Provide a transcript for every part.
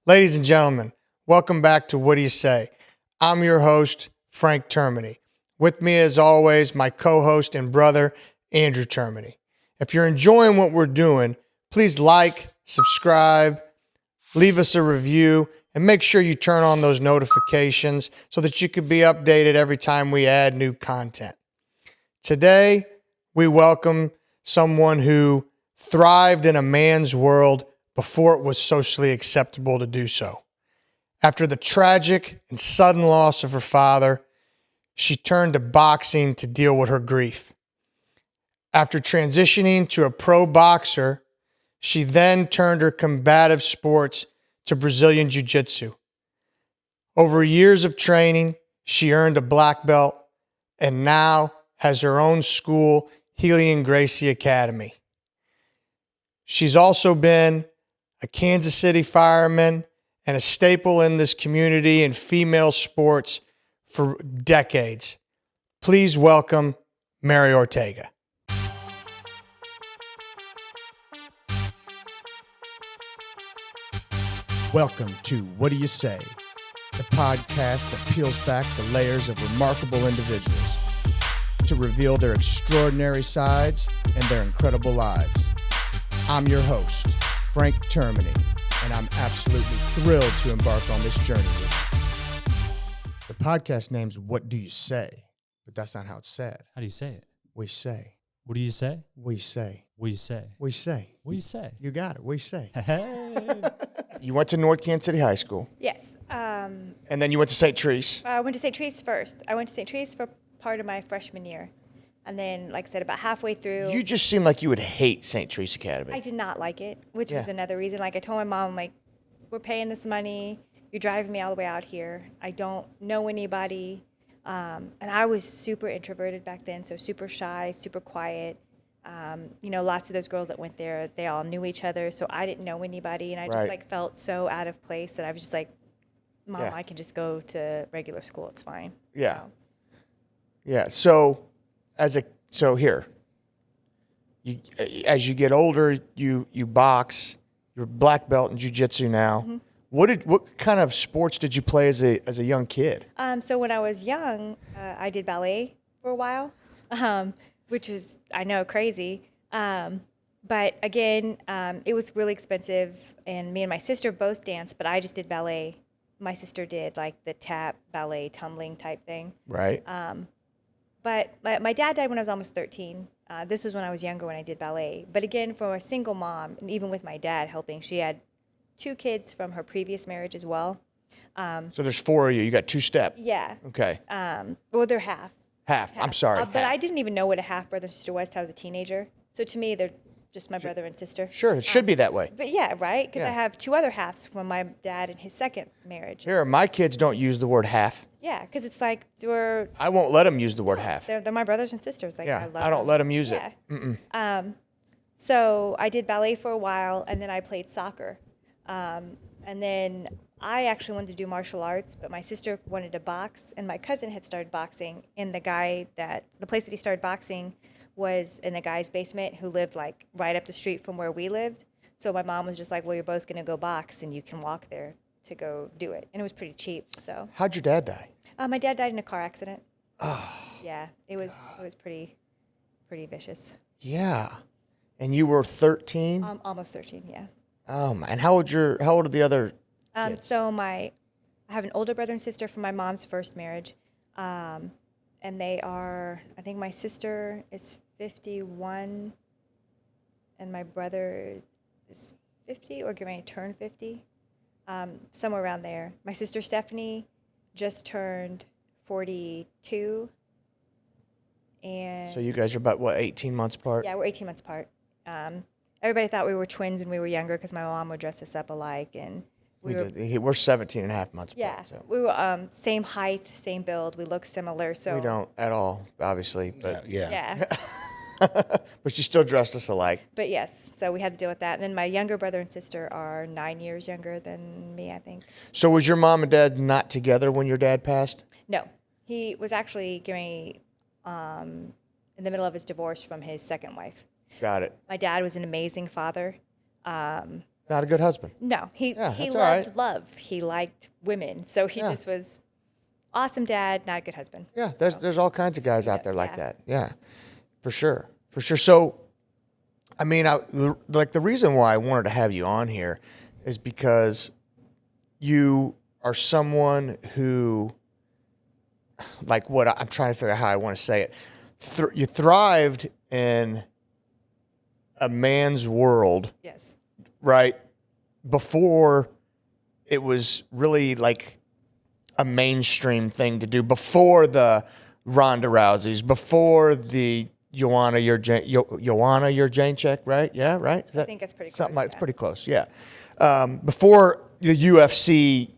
Ladies and gentlemen, welcome back to What Do You Say? I'm your host, Frank Termini. With me, as always, my co-host and brother, Andrew Termini. If you're enjoying what we're doing, please like, subscribe, leave us a review, and make sure you turn on those notifications so that you can be updated every time we add new content. Today, we welcome someone who thrived in a man's world before it was socially acceptable to do so. After the tragic and sudden loss of her father, she turned to boxing to deal with her grief. After transitioning to a pro boxer, she then turned her combative sports to Brazilian Jiu Jutsu. Over years of training, she earned a black belt and now has her own school, Healy and Gracie Academy. She's also been a Kansas City fireman and a staple in this community and female sports for decades. Please welcome Mary Ortega. Welcome to What Do You Say? The podcast that peels back the layers of remarkable individuals to reveal their extraordinary sides and their incredible lives. I'm your host, Frank Termini, and I'm absolutely thrilled to embark on this journey with you. The podcast name's What Do You Say? But that's not how it's said. How do you say it? We say. What do you say? We say. What do you say? We say. What do you say? You got it. We say. Hey. You went to North Kansas City High School. Yes. And then you went to St. Therese. I went to St. Therese first. I went to St. Therese for part of my freshman year. And then, like I said, about halfway through. You just seem like you would hate St. Therese Academy. I did not like it, which was another reason. Like, I told my mom, like, we're paying this money. You're driving me all the way out here. I don't know anybody. And I was super introverted back then, so super shy, super quiet. Lots of those girls that went there, they all knew each other, so I didn't know anybody. And I just, like, felt so out of place that I was just like, Mom, I can just go to regular school. It's fine. Yeah. So. Yeah. So here, as you get older, you box. You're black belt in Jiu Jutsu now. Mm-hmm. What kind of sports did you play as a young kid? So when I was young, I did ballet for a while, which is, I know, crazy. But again, it was really expensive, and me and my sister both danced, but I just did ballet. My sister did like the tap, ballet, tumbling type thing. Right. But my dad died when I was almost 13. This was when I was younger when I did ballet. But again, for a single mom, and even with my dad helping, she had 2 kids from her previous marriage as well. So there's 4 of you. You got 2 step. Yeah. Okay. Well, they're half. Half. I'm sorry. But I didn't even know what a half brother and sister was until I was a teenager. So to me, they're just my brother and sister. Sure, it should be that way. But yeah, right? Because Yeah. I have 2 other halves from my dad and his second marriage. Here, my kids don't use the word half. Yeah, because it's like I won't let them use the word half. they're my brothers and sisters. Like, Yeah, I love I don't them. let them use Yeah. it. So I did ballet for a while, and then I played soccer. And then I actually wanted to do martial arts, but my sister wanted to box, and my cousin had started boxing. And the place that he started boxing was in the guy's basement who lived like right up the street from where we lived. So my mom was just like, well, you're both going to go box, and you can walk there to go do it. And it was pretty cheap. So How'd your dad die? my dad died in a car accident. Oh. Yeah, it was pretty vicious. Yeah. And you were 13? Almost 13, yeah. Oh, my. And how old are the other kids? So I have an older brother and sister from my mom's first marriage, and they are, I think my sister is 51, and my brother is 50 or getting ready to turn 50, somewhere around there. My sister Stephanie just turned 42, and So you guys are about, 18 months apart? yeah, we're 18 months apart. Everybody thought we were twins when we were younger because my mom would dress us up alike, and We're 17 and a half months yeah, apart. So. we were same height, same build. We look similar. So We don't at all, obviously. But yeah. but she still dressed us alike. But yes, so we had to deal with that. And then my younger brother and sister are 9 years younger than me, I think. So was your mom and dad not together when your dad passed? No, he was actually getting in the middle of his divorce from his second wife. Got it. My dad was an amazing father. Not a good husband. No, he Yeah, he that's all loved right. love. He liked women, so he Yeah. just was awesome dad, not a good husband. Yeah, there's all kinds of guys out there like yeah. that. Yeah, for sure. So, I mean, like the reason why I wanted to have you on here is because you are someone who, like, what I'm trying to figure out how I want to say it. You thrived in a man's world, Yes. right? Before it was really like a mainstream thing to do. Before the Ronda Rouseys, before the Joanna Jędrzejczyk, right? Yeah, right. I think it's pretty something close, like it's yeah. pretty close. Yeah. Before the UFC,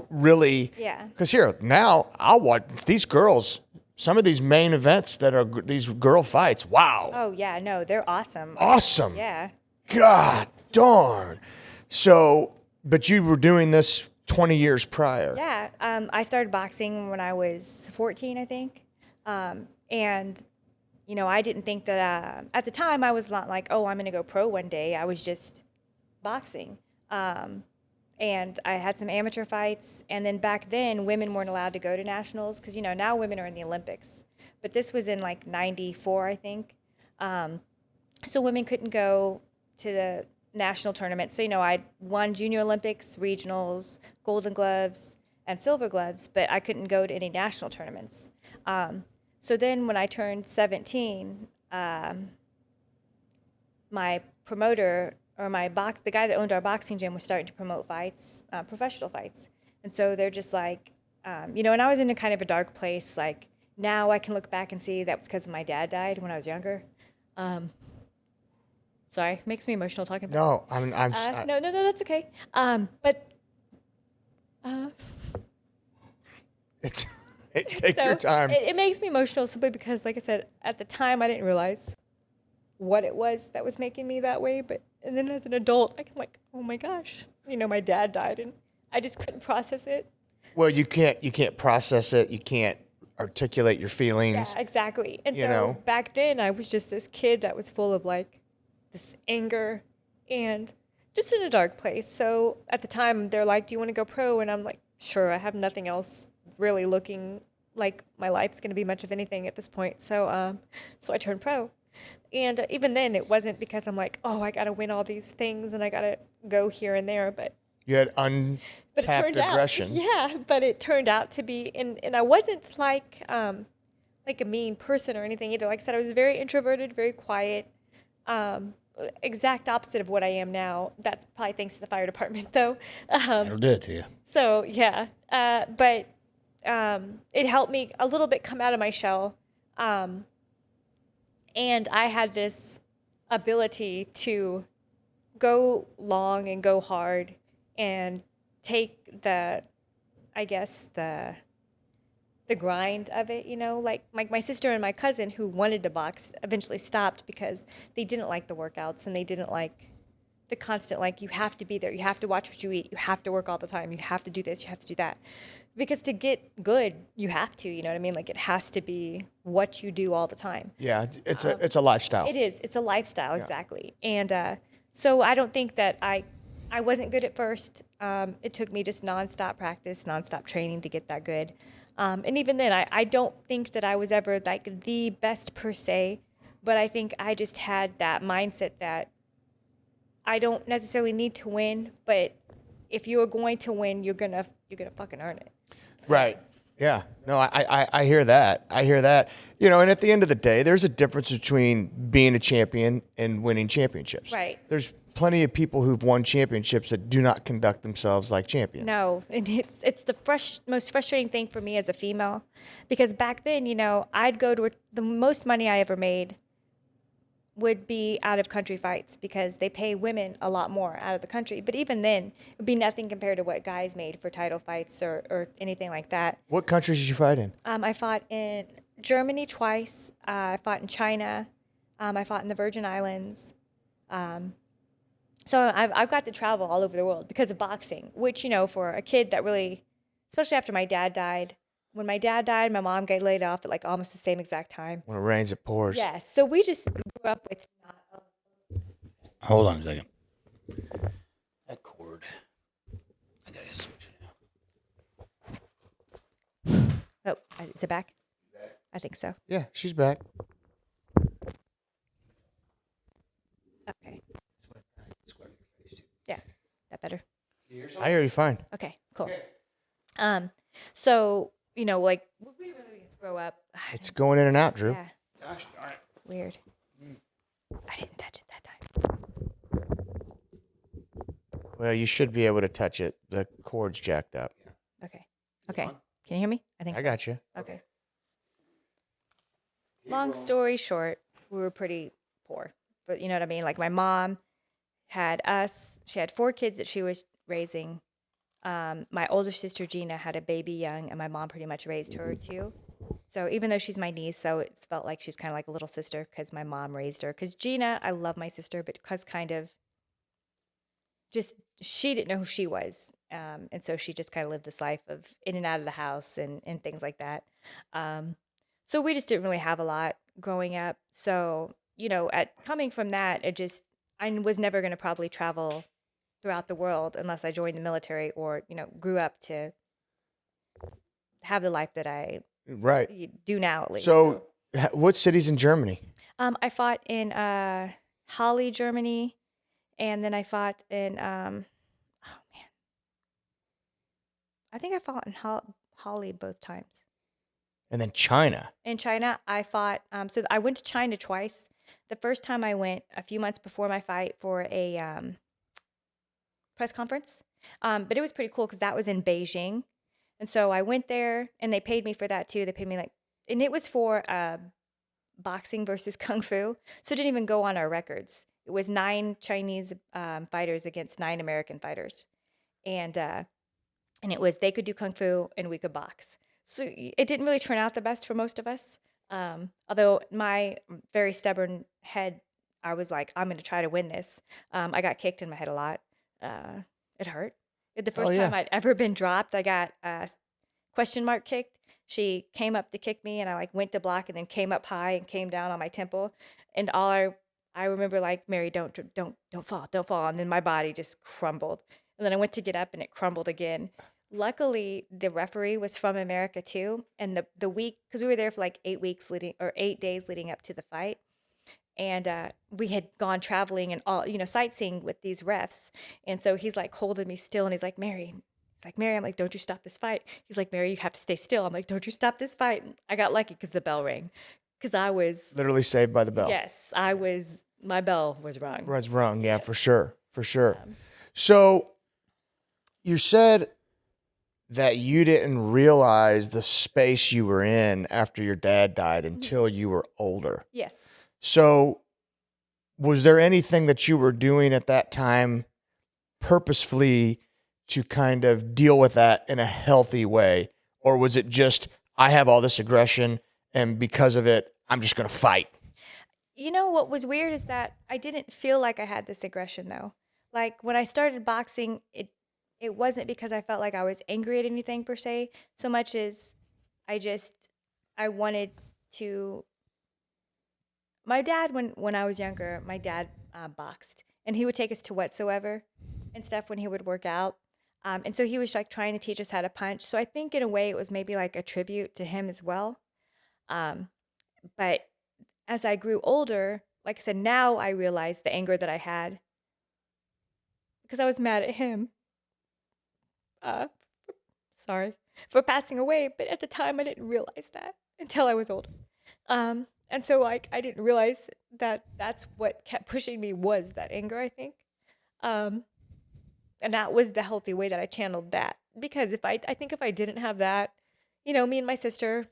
really. Yeah. Because here now, I'll watch these girls. Some of these main events that are these girl fights. Wow. Oh yeah, no, they're awesome. Awesome. Yeah. God darn. So, but you were doing this 20 years prior. Yeah. I started boxing when I was 14, I think. And I didn't think that at the time I was not like, oh, I'm going to go pro one day. I was just boxing. And I had some amateur fights. And then back then, women weren't allowed to go to nationals because, now women are in the Olympics. But this was in like 94, I think. So women couldn't go to the national tournament. So, I won Junior Olympics, regionals, Golden Gloves, and Silver Gloves, but I couldn't go to any national tournaments. So then when I turned 17, my promoter or the guy that owned our boxing gym was starting to promote fights, professional fights. And so they're just like, and I was in a kind of a dark place. Like now I can look back and see that was because my dad died when I was younger. Sorry, makes me emotional talking about No, no, that's okay. But take your time. It makes me emotional simply because, like I said, at the time I didn't realize what it was that was making me that way. And then as an adult, I'm like, oh my gosh, my dad died, and I just couldn't process it. Well, you can't process it. You can't articulate your feelings. Yeah, exactly. And so back then, I was just this kid that was full of like this anger and just in a dark place. So at the time, they're like, do you want to go pro? And I'm like, sure, I have nothing else really looking like my life's going to be much of anything at this point. So I turned pro. And even then, it wasn't because I'm like, oh, I got to win all these things and I got to go here and there. But you had untapped aggression. But it turned out to be, and I wasn't like a mean person or anything either. Like I said, I was very introverted, very quiet, exact opposite of what I am now. That's probably thanks to the fire department, though. It'll do it to you. So yeah, but it helped me a little bit come out of my shell, and I had this ability to go long and go hard and take the grind of it, like my sister and my cousin who wanted to box eventually stopped because they didn't like the workouts and they didn't like the constant, like, you have to be there, you have to watch what you eat, you have to work all the time, you have to do this, you have to do that. Because to get good, you have to, you know what I mean? Like, it has to be what you do all the time. Yeah, it's a lifestyle. It is. It's a lifestyle, exactly. And so I don't think that I wasn't good at first. It took me just nonstop practice, nonstop training to get that good. And even then, I don't think that I was ever like the best per se, but I think I just had that mindset that I don't necessarily need to win, but if you're going to win, you're gonna fucking earn it. So. Right. Yeah. No, I hear that. I hear that. And at the end of the day, there's a difference between being a champion and winning championships. Right. There's plenty of people who've won championships that do not conduct themselves like champions. No, and it's the most frustrating thing for me as a female, because back then, I'd go to the most money I ever made would be out of country fights because they pay women a lot more out of the country. But even then, it would be nothing compared to what guys made for title fights or anything like that. What countries did you fight in? I fought in Germany twice. I fought in China. I fought in the Virgin Islands. So I've got to travel all over the world because of boxing, which, for a kid that really, especially after my dad died, when my dad died, my mom got laid off at like almost the same exact time. When it rains, it pours. Yes. So we just grew up with Hold on a second. Oh, is it back? I think so. Yeah, she's back. Okay. Yeah, that better. I hear you fine. Okay, cool. So like we really grow up. It's going in and out, Drew. Yeah. Gosh darn it. Weird. I didn't touch it that time. Well, you should be able to touch it. The cord's jacked up. Okay. Okay. Can you hear me? I think I so. got you. Okay. Long story short, we were pretty poor. But you know what I mean? Like my mom had us. She had 4 kids that she was raising. My older sister Gina had a baby young, and my mom pretty much raised her too. So even though she's my niece, so it's felt like she's kind of like a little sister because my mom raised her. Because Gina, I love my sister, but because kind of just she didn't know who she was, and so she just kind of lived this life of in and out of the house and things like that. So we just didn't really have a lot growing up. So at coming from that, I was never going to probably travel throughout the world unless I joined the military or grew up to have the life that I do now at least. So, what cities in Germany? I fought in Halle, Germany, and then I fought in I think I fought in Halle both times. And then China. In China, I fought. So I went to China twice. The first time I went a few months before my fight for a press conference, but it was pretty cool because that was in Beijing, and so I went there, and they paid me for that too. They paid me and it was for boxing versus kung fu, so it didn't even go on our records. It was 9 Chinese fighters against 9 American fighters, and it was they could do kung fu and we could box. So it didn't really turn out the best for most of us. Although my very stubborn head, I was like, I'm going to try to win this. I got kicked in my head a lot. It hurt. The first time I'd ever been dropped, I got question mark kicked. She came up to kick me, and I went to block, and then came up high and came down on my temple. And all I remember Mary, don't fall, don't fall. And then my body just crumbled. And then I went to get up, and it crumbled again. Luckily, the referee was from America too, and the week because we were there for 8 days leading up to the fight, and we had gone traveling and all sightseeing with these refs, and so he's holding me still, and he's like, Mary. He's like, Mary, I'm like, don't you stop this fight. He's like, Mary, you have to stay still. I'm like, don't you stop this fight. And I got lucky because the bell rang, because I was Literally saved by the bell. Yes, I was. My bell was rung. Was rung, yeah, for sure. So you said that you didn't realize the space you were in after your dad died until you were older. Yes. So was there anything that you were doing at that time purposefully to kind of deal with that in a healthy way? Or was it just, I have all this aggression and because of it, I'm just going to fight? What was weird is that I didn't feel like I had this aggression though. When I started boxing, it wasn't because I felt like I was angry at anything per se, so much as I wanted to. My dad, when I was younger, my dad boxed, and he would take us to Whatsoever and stuff when he would work out. And so he was trying to teach us how to punch. So I think in a way it was maybe a tribute to him as well. But as I grew older, like I said, now I realize the anger that I had because I was mad at him. Sorry for passing away, but at the time I didn't realize that until I was older. And so I didn't realize that that's what kept pushing me was that anger, I think. And that was the healthy way that I channeled that. Because I think if I didn't have that, me and my sister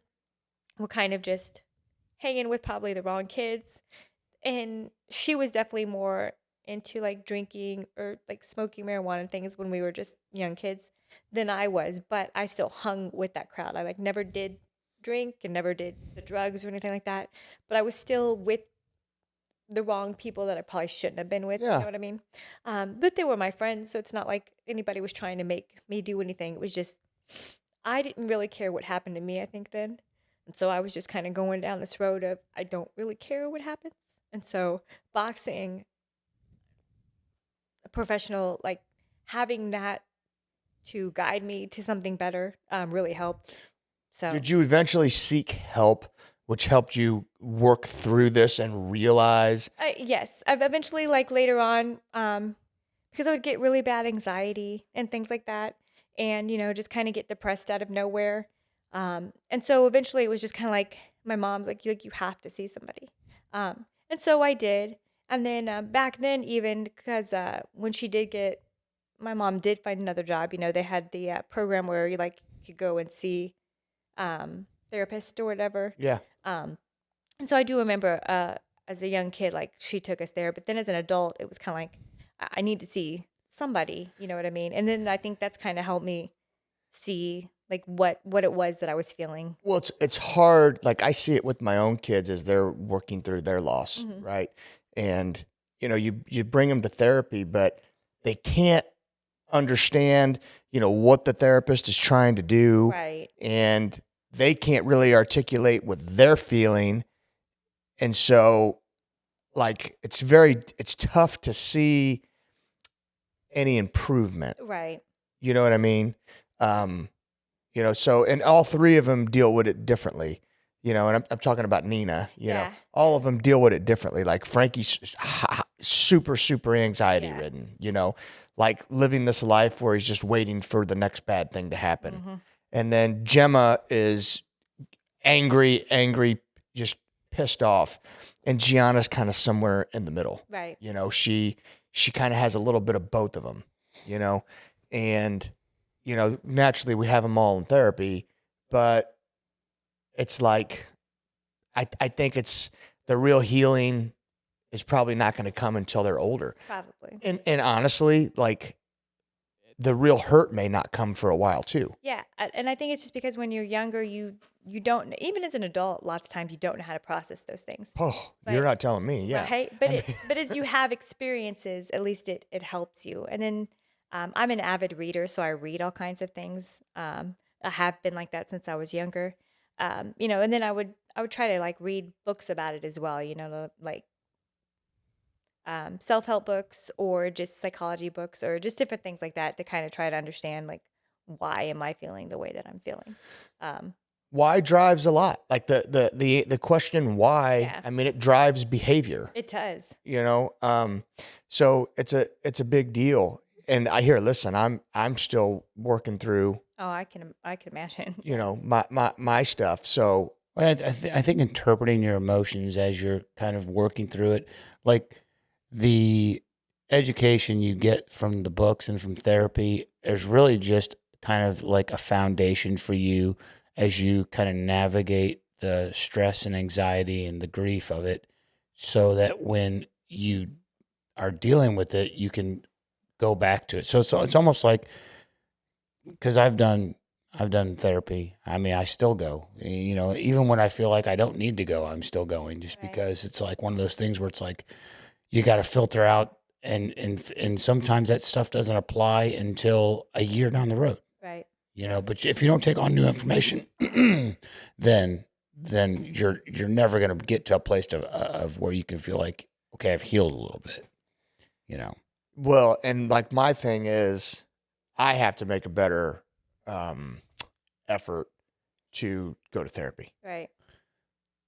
were kind of just hanging with probably the wrong kids. And she was definitely more into drinking or smoking marijuana and things when we were just young kids than I was, but I still hung with that crowd. I never did drink and never did the drugs or anything like that, but I was still with the wrong people that I probably shouldn't have been with. Yeah. You know what I mean? But they were my friends, so it's not like anybody was trying to make me do anything. It was just I didn't really care what happened to me, I think then. And so I was just kind of going down this road of I don't really care what happens. And so boxing, a professional, having that to guide me to something better really helped. So did you eventually seek help, which helped you work through this and realize? yes, I've eventually like later on, because I would get really bad anxiety and things like that, and just kind of get depressed out of nowhere. And so eventually it was just kind of like my mom's like you have to see somebody. And so I did. And then back then, even because when she did get, my mom did find another job. They had the program where you like could go and see therapist or whatever. Yeah. Um, and so I do remember as a young kid, like she took us there. But then as an adult, it was kind of like I need to see somebody. You know what I mean? And then I think that's kind of helped me see like what it was that I was feeling. Well, it's hard. Like I see it with my own kids as they're working through their loss, right? And you bring them to therapy, but they can't understand, what the therapist is trying to do, Right. and they can't really articulate what they're feeling, and so like it's tough to see any improvement. Right. You know what I mean? So, and all three of them deal with it differently, and I'm talking about Nina, Yeah. all of them deal with it differently. Like Frankie's super, super anxiety ridden, like living this life where he's just waiting for the next bad thing to happen. And then Gemma is angry, just pissed off. And Gianna's kind of somewhere in the middle. Right. She kind of has a little bit of both of them, and naturally we have them all in therapy, but it's like, I think it's the real healing is probably not going to come until they're older. Probably. And honestly, like the real hurt may not come for a while too. Yeah. And I think it's just because when you're younger, you don't, even as an adult, lots of times you don't know how to process those things. Oh, you're not telling me. Yeah. Right. But as you have experiences, at least it helps you. And then I'm an avid reader, so I read all kinds of things. I have been like that since I was younger. And then I would try to like read books about it as well, like self-help books or just psychology books or just different things like that to kind of try to understand like why am I feeling the way that I'm feeling. Why drives a lot. Like the question why, I mean, it drives behavior. It does. So it's a big deal. And listen, I'm still working through. Oh, I can imagine. My stuff. So well, I think interpreting your emotions as you're kind of working through it, like the education you get from the books and from therapy is really just kind of like a foundation for you as you kind of navigate the stress and anxiety and the grief of it, so that when you are dealing with it, you can go back to it. So it's almost like, because I've done therapy. I mean, I still go, even when I feel like I don't need to go, I'm still going, just because it's like one of those things where it's like, you got to filter out and sometimes that stuff doesn't apply until a year down the road. Right. But if you don't take on new information, then you're never going to get to a place of where you can feel like, okay, I've healed a little bit, Well, and like my thing is, I have to make a better effort to go to therapy. Right.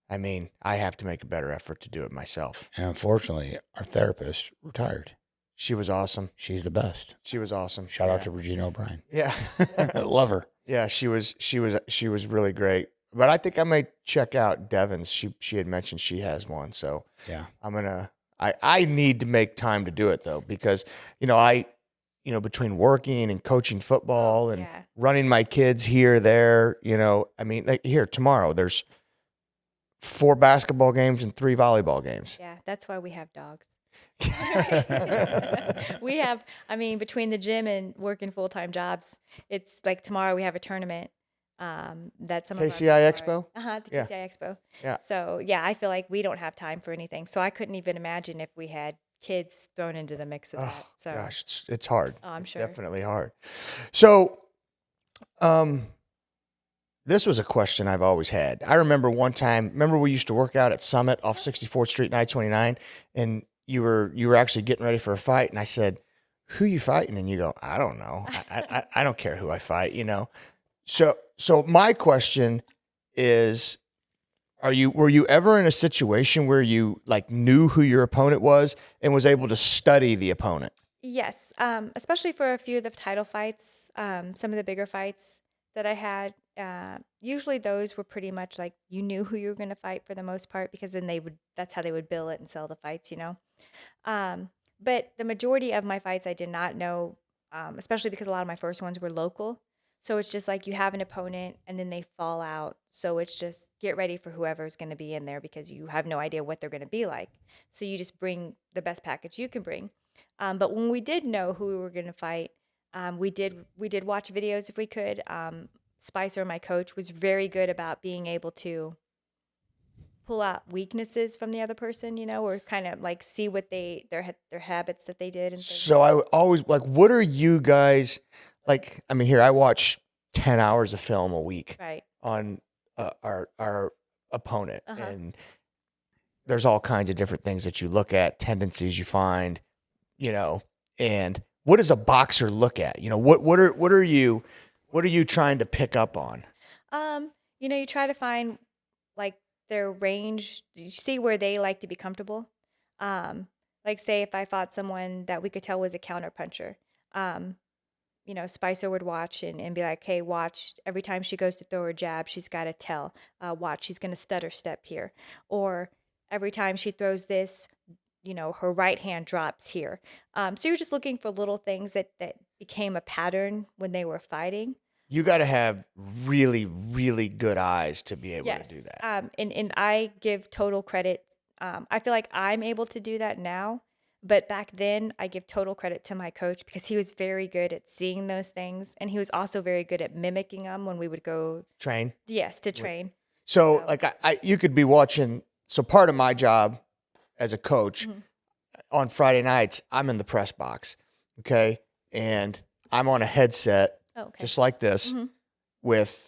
I mean, I have to make a better effort to do it myself. And unfortunately, our therapist retired. She was awesome. She's the best. She was awesome. Shout out to Regina O'Brien. Yeah. Love her. Yeah, she was really great. But I think I might check out Devon's. She had mentioned she has one, so yeah, I need to make time to do it though, because I between working and coaching football and running my kids here, there, I mean, like here tomorrow there's 4 basketball games and 3 volleyball games. Yeah, that's why we have dogs. We have, between the gym and working full-time jobs, it's like tomorrow we have a tournament. That some KCI of Expo? The KCI Expo. Yeah. So yeah, I feel like we don't have time for anything. So I couldn't even imagine if we had kids thrown into the mix of that. So gosh, it's hard. Oh, I'm it's sure. Definitely hard. So, this was a question I've always had. I remember one time, we used to work out at Summit off 64th Street and I-29, and you were actually getting ready for a fight, and I said, "Who you fighting?" And you go, "I don't know. I don't care who I fight." So my question is, were you ever in a situation where you like knew who your opponent was and was able to study the opponent? Yes, especially for a few of the title fights, some of the bigger fights that I had. Usually those were pretty much like you knew who you were going to fight for the most part because then that's how they would bill it and sell the fights, Um, but the majority of my fights I did not know, especially because a lot of my first ones were local. So it's just like you have an opponent and then they fall out. So it's just get ready for whoever's going to be in there because you have no idea what they're going to be like. So you just bring the best package you can bring. But when we did know who we were going to fight, we did watch videos if we could. Spicer, my coach, was very good about being able to pull out weaknesses from the other person, or kind of like see what their habits that they did and things. So I always like, what are you guys like? I mean, here I watch 10 hours of film a week Right. on our opponent, Uh-huh. and there's all kinds of different things that you look at, tendencies you find, and what does a boxer look at? What are you trying to pick up on? You try to find like their range. You see where they like to be comfortable. Like say if I fought someone that we could tell was a counter puncher, Spicer would watch and be like, hey, watch every time she goes to throw her jab, she's got to tell, watch, she's going to stutter step here. Or every time she throws this, her right hand drops here. So you're just looking for little things that became a pattern when they were fighting. You got to have really, really good eyes to be able Yes. to do that. And I give total credit. I feel like I'm able to do that now, but back then I give total credit to my coach because he was very good at seeing those things, and he was also very good at mimicking them when we would go Train. Yes, to train. So like you could be watching. So part of my job as a coach on Friday nights, I'm in the press box, okay, and I'm on a headset. Oh, okay. Just like this with,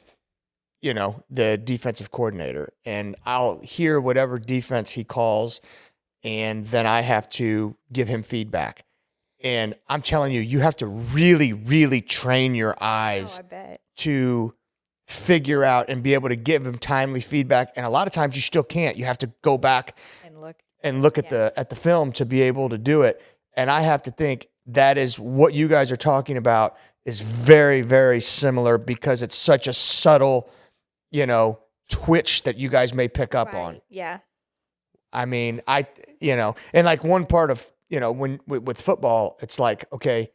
the defensive coordinator. And I'll hear whatever defense he calls, and then I have to give him feedback. And I'm telling you, you have to really, really train your eyes I bet. to figure out and be able to give him timely feedback. And a lot of times you still can't. You have to go back And look at the film to be able to do it. And I have to think that is what you guys are talking about is very, very similar because it's such a subtle, twitch that you guys may pick up on. Yeah. I mean, and like one part of, when with football, it's like, okay,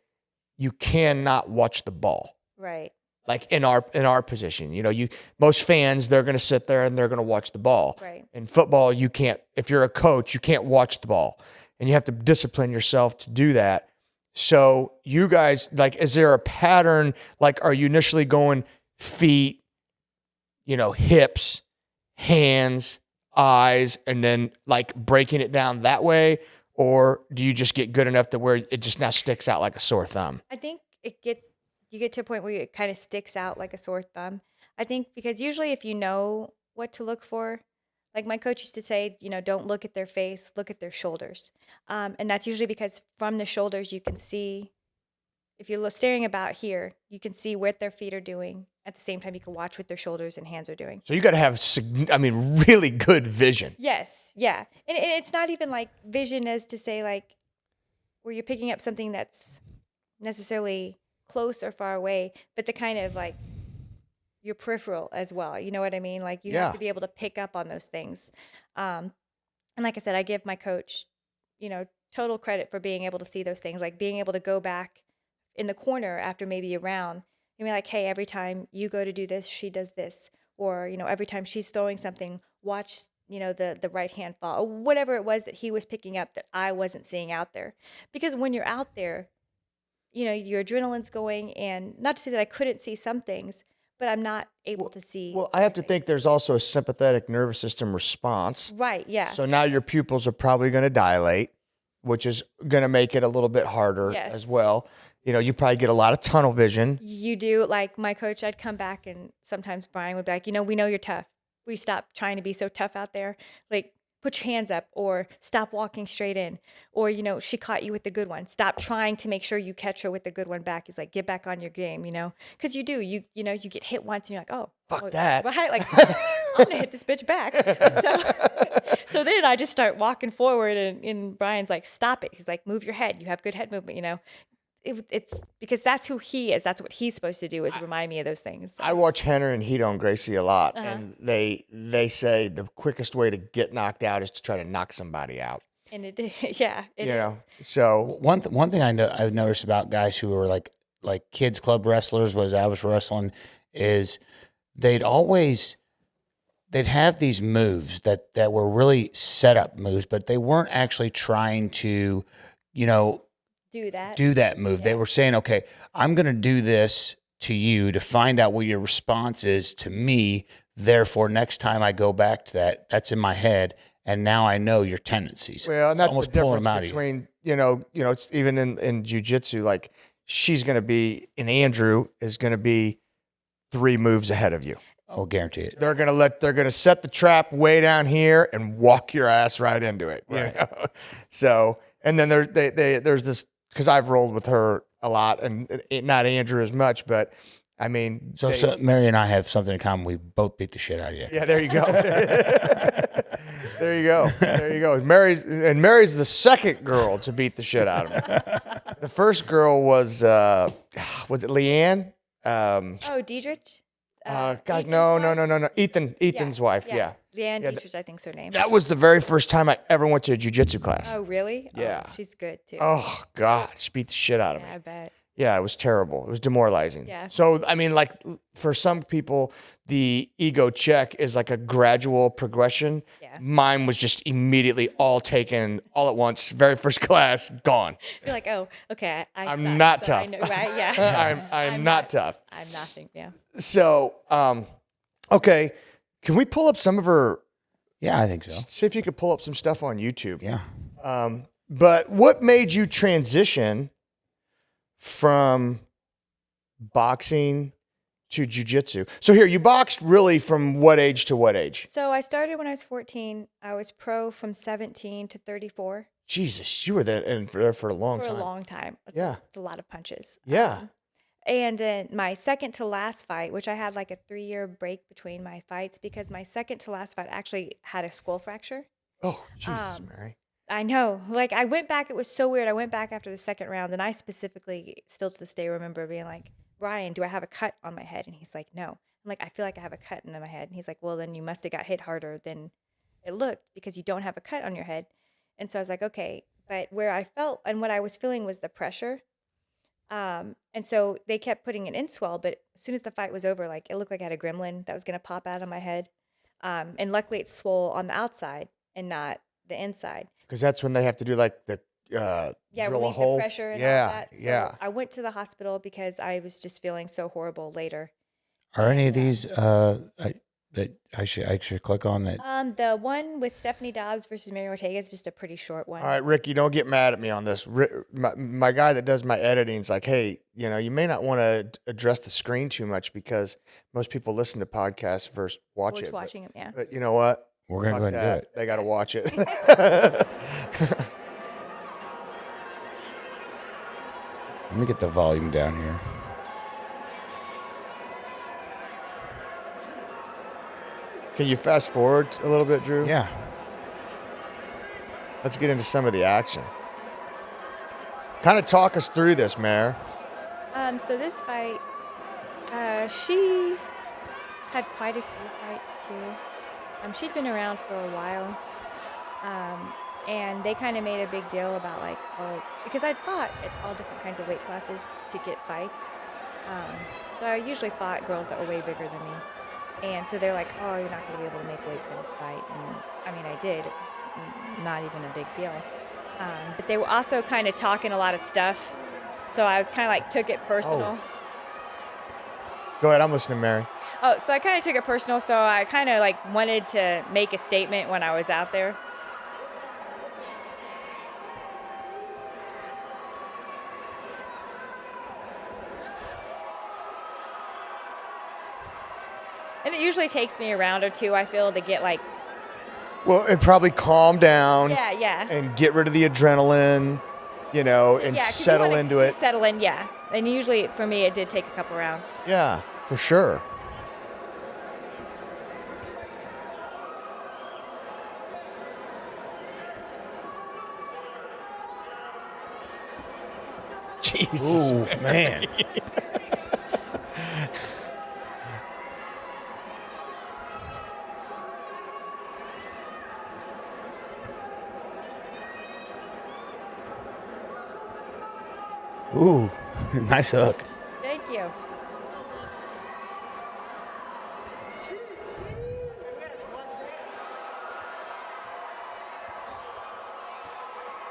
you cannot watch the ball. Right. Like in our position, most fans, they're going to sit there and they're going to watch the ball. Right. In football, you can't, if you're a coach, you can't watch the ball, and you have to discipline yourself to do that. So you guys, like, is there a pattern? Like, are you initially going feet, hips, hands, eyes, and then like breaking it down that way? Or do you just get good enough to where it just now sticks out like a sore thumb? I think you get to a point where it kind of sticks out like a sore thumb. I think because usually if you know what to look for, like my coach used to say, don't look at their face, look at their shoulders. And that's usually because from the shoulders, you can see, if you're staring about here, you can see what their feet are doing. At the same time, you can watch what their shoulders and hands are doing. So you got to have, really good vision. Yes. Yeah. And it's not even like vision as to say like where you're picking up something that's necessarily close or far away, but the kind of like your peripheral as well. You know what I mean? Like you have to be able to pick up on those things. And like I said, I give my coach, total credit for being able to see those things, like being able to go back in the corner after maybe a round and be like, hey, every time you go to do this, she does this. Or, every time she's throwing something, watch, the right hand fall, or whatever it was that he was picking up that I wasn't seeing out there. Because when you're out there, your adrenaline's going, and not to say that I couldn't see some things, but I'm not able to see. Well, I have to think there's also a sympathetic nervous system response. Right, yeah. So now your pupils are probably going to dilate, which is going to make it a little bit harder as well. You probably get a lot of tunnel vision. You do. Like my coach, I'd come back and sometimes Brian would be like, we know you're tough. We stop trying to be so tough out there. Like put your hands up, or stop walking straight in, or, she caught you with the good one. Stop trying to make sure you catch her with the good one back. He's like, get back on your game, because you do, you get hit once and you're like, oh, Fuck that. Right? Like, I'm going to hit this bitch back. So then I just start walking forward and Brian's like, stop it. He's like, move your head. You have good head movement, It's because that's who he is. That's what he's supposed to do, is remind me of those things. So. I watch Henry and Hito and Gracie a lot, and they say the quickest way to get knocked out is to try to knock somebody out. And it is. So One thing I've noticed about guys who are like kids club wrestlers, was I was wrestling, is they'd have these moves that were really set up moves, but they weren't actually trying to, do that move. They were saying, okay, I'm going to do this to you to find out what your response is to me. Therefore, next time I go back to that, that's in my head, and now I know your tendencies. well, and that's the Almost pulling difference them out of you. between it's even in Jiu Jutsu, like she's going to be, and Andrew is going to be 3 moves ahead of you. I'll guarantee it. They're gonna set the trap way down here and walk your ass right into it. Right. So, and then there's this, because I've rolled with her a lot, and not Andrew as much, but I mean, So Mary and I have something in common. We both beat the shit out of you. yeah, there you go. There you go. There you go. Mary's the second girl to beat the shit out of me. The first girl was it Leanne? Dietrich? God, Ethan's no. wife? Ethan's wife. Yeah. Leanne Yeah, Dietrich, I think's her name. That was the very first time I ever went to a jiu-jitsu class. Oh, really? Yeah. Oh, she's good, too. Oh, God. She beat the shit out of me. Yeah, I bet. Yeah, it was terrible. It was demoralizing. Yeah. So, I mean, like, for some people, the ego check is like a gradual progression. Yeah. Mine was just immediately all taken all at once. Very first class, gone. You're like, oh, okay, I'm suck, not so I tough. know, right? Yeah. I'm not tough. I'm nothing, yeah. So, okay. Can we pull up some of her? Yeah, I think so. See if you could pull up some stuff on YouTube. Yeah. But what made you transition from boxing to jiu-jitsu? So here, you boxed really from what age to what age? So I started when I was 14. I was pro from 17 to 34. Jesus, you were there for a long time. For a long time. Yeah. It's a lot of punches. Yeah. And my second to last fight, which I had like a 3-year break between my fights, because my second to last fight actually had a skull fracture. Oh, Jesus, Mary. I know. Like, I went back. It was so weird. I went back after the second round, and I specifically, still to this day, remember being like, Brian, do I have a cut on my head? And he's like, no. I'm like, I feel like I have a cut in my head. And he's like, well, then you must have got hit harder than it looked, because you don't have a cut on your head. And so I was like, okay. But where I felt and what I was feeling was the pressure. And so they kept putting an in-swell, but as soon as the fight was over, like, it looked like I had a gremlin that was going to pop out of my head. And luckily it swole on the outside and not the inside. Because that's when they have to do like the drill a relieve hole. the pressure and all that. So I went to the hospital because I was just feeling so horrible later. Are any of these that I should click on that? The one with Stephanie Dobbs versus Mary Ortega is just a pretty short one. All right, Ricky, don't get mad at me on this. My guy that does my editing is like, hey, you may not want to address the screen too much because most people listen to podcasts versus watch it. Watching them, yeah. But you know what? We're going to go ahead and do it. They got to watch it. Let me get the volume down here. Can you fast forward a little bit, Drew? Yeah. Let's get into some of the action. Kind of talk us through this, Mare. So this fight, she had quite a few fights too. She'd been around for a while. And they kind of made a big deal about like, oh, because I'd fought at all different kinds of weight classes to get fights. So I usually fought girls that were way bigger than me. And so they're like, oh, you're not going to be able to make weight for this fight. And I mean, I did. It was not even a big deal. But they were also kind of talking a lot of stuff. So I was kind of like, took it personal. Oh. Go ahead. I'm listening, Mary. Oh, so I kind of took it personal. So I kind of like wanted to make a statement when I was out there. And it usually takes me a round or two, I feel, to get like Well, it probably calm down Yeah. and get rid of the adrenaline, and Yeah, 'cause you settle wanna into it. Settle in, yeah. And usually for me, it did take a couple rounds. Yeah, for sure. Jesus, Ooh, man. Ooh, nice hook. Thank you.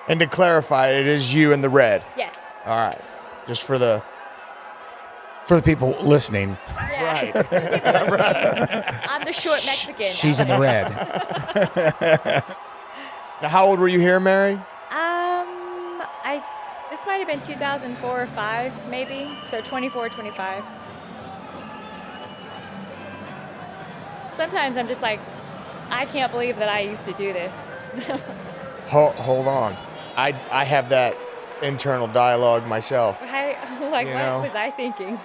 And to clarify, it is you in the red. Yes. All right, just for the people listening, Yeah. right. I'm the short Mexican. she's in the red. Now, how old were you here, Mary? This might have been 2004 or 5, maybe. So 24, 25. Sometimes I'm just like, I can't believe that I used to do this. Hold on, I have that internal dialogue myself. Right? Like, You what know? was I thinking?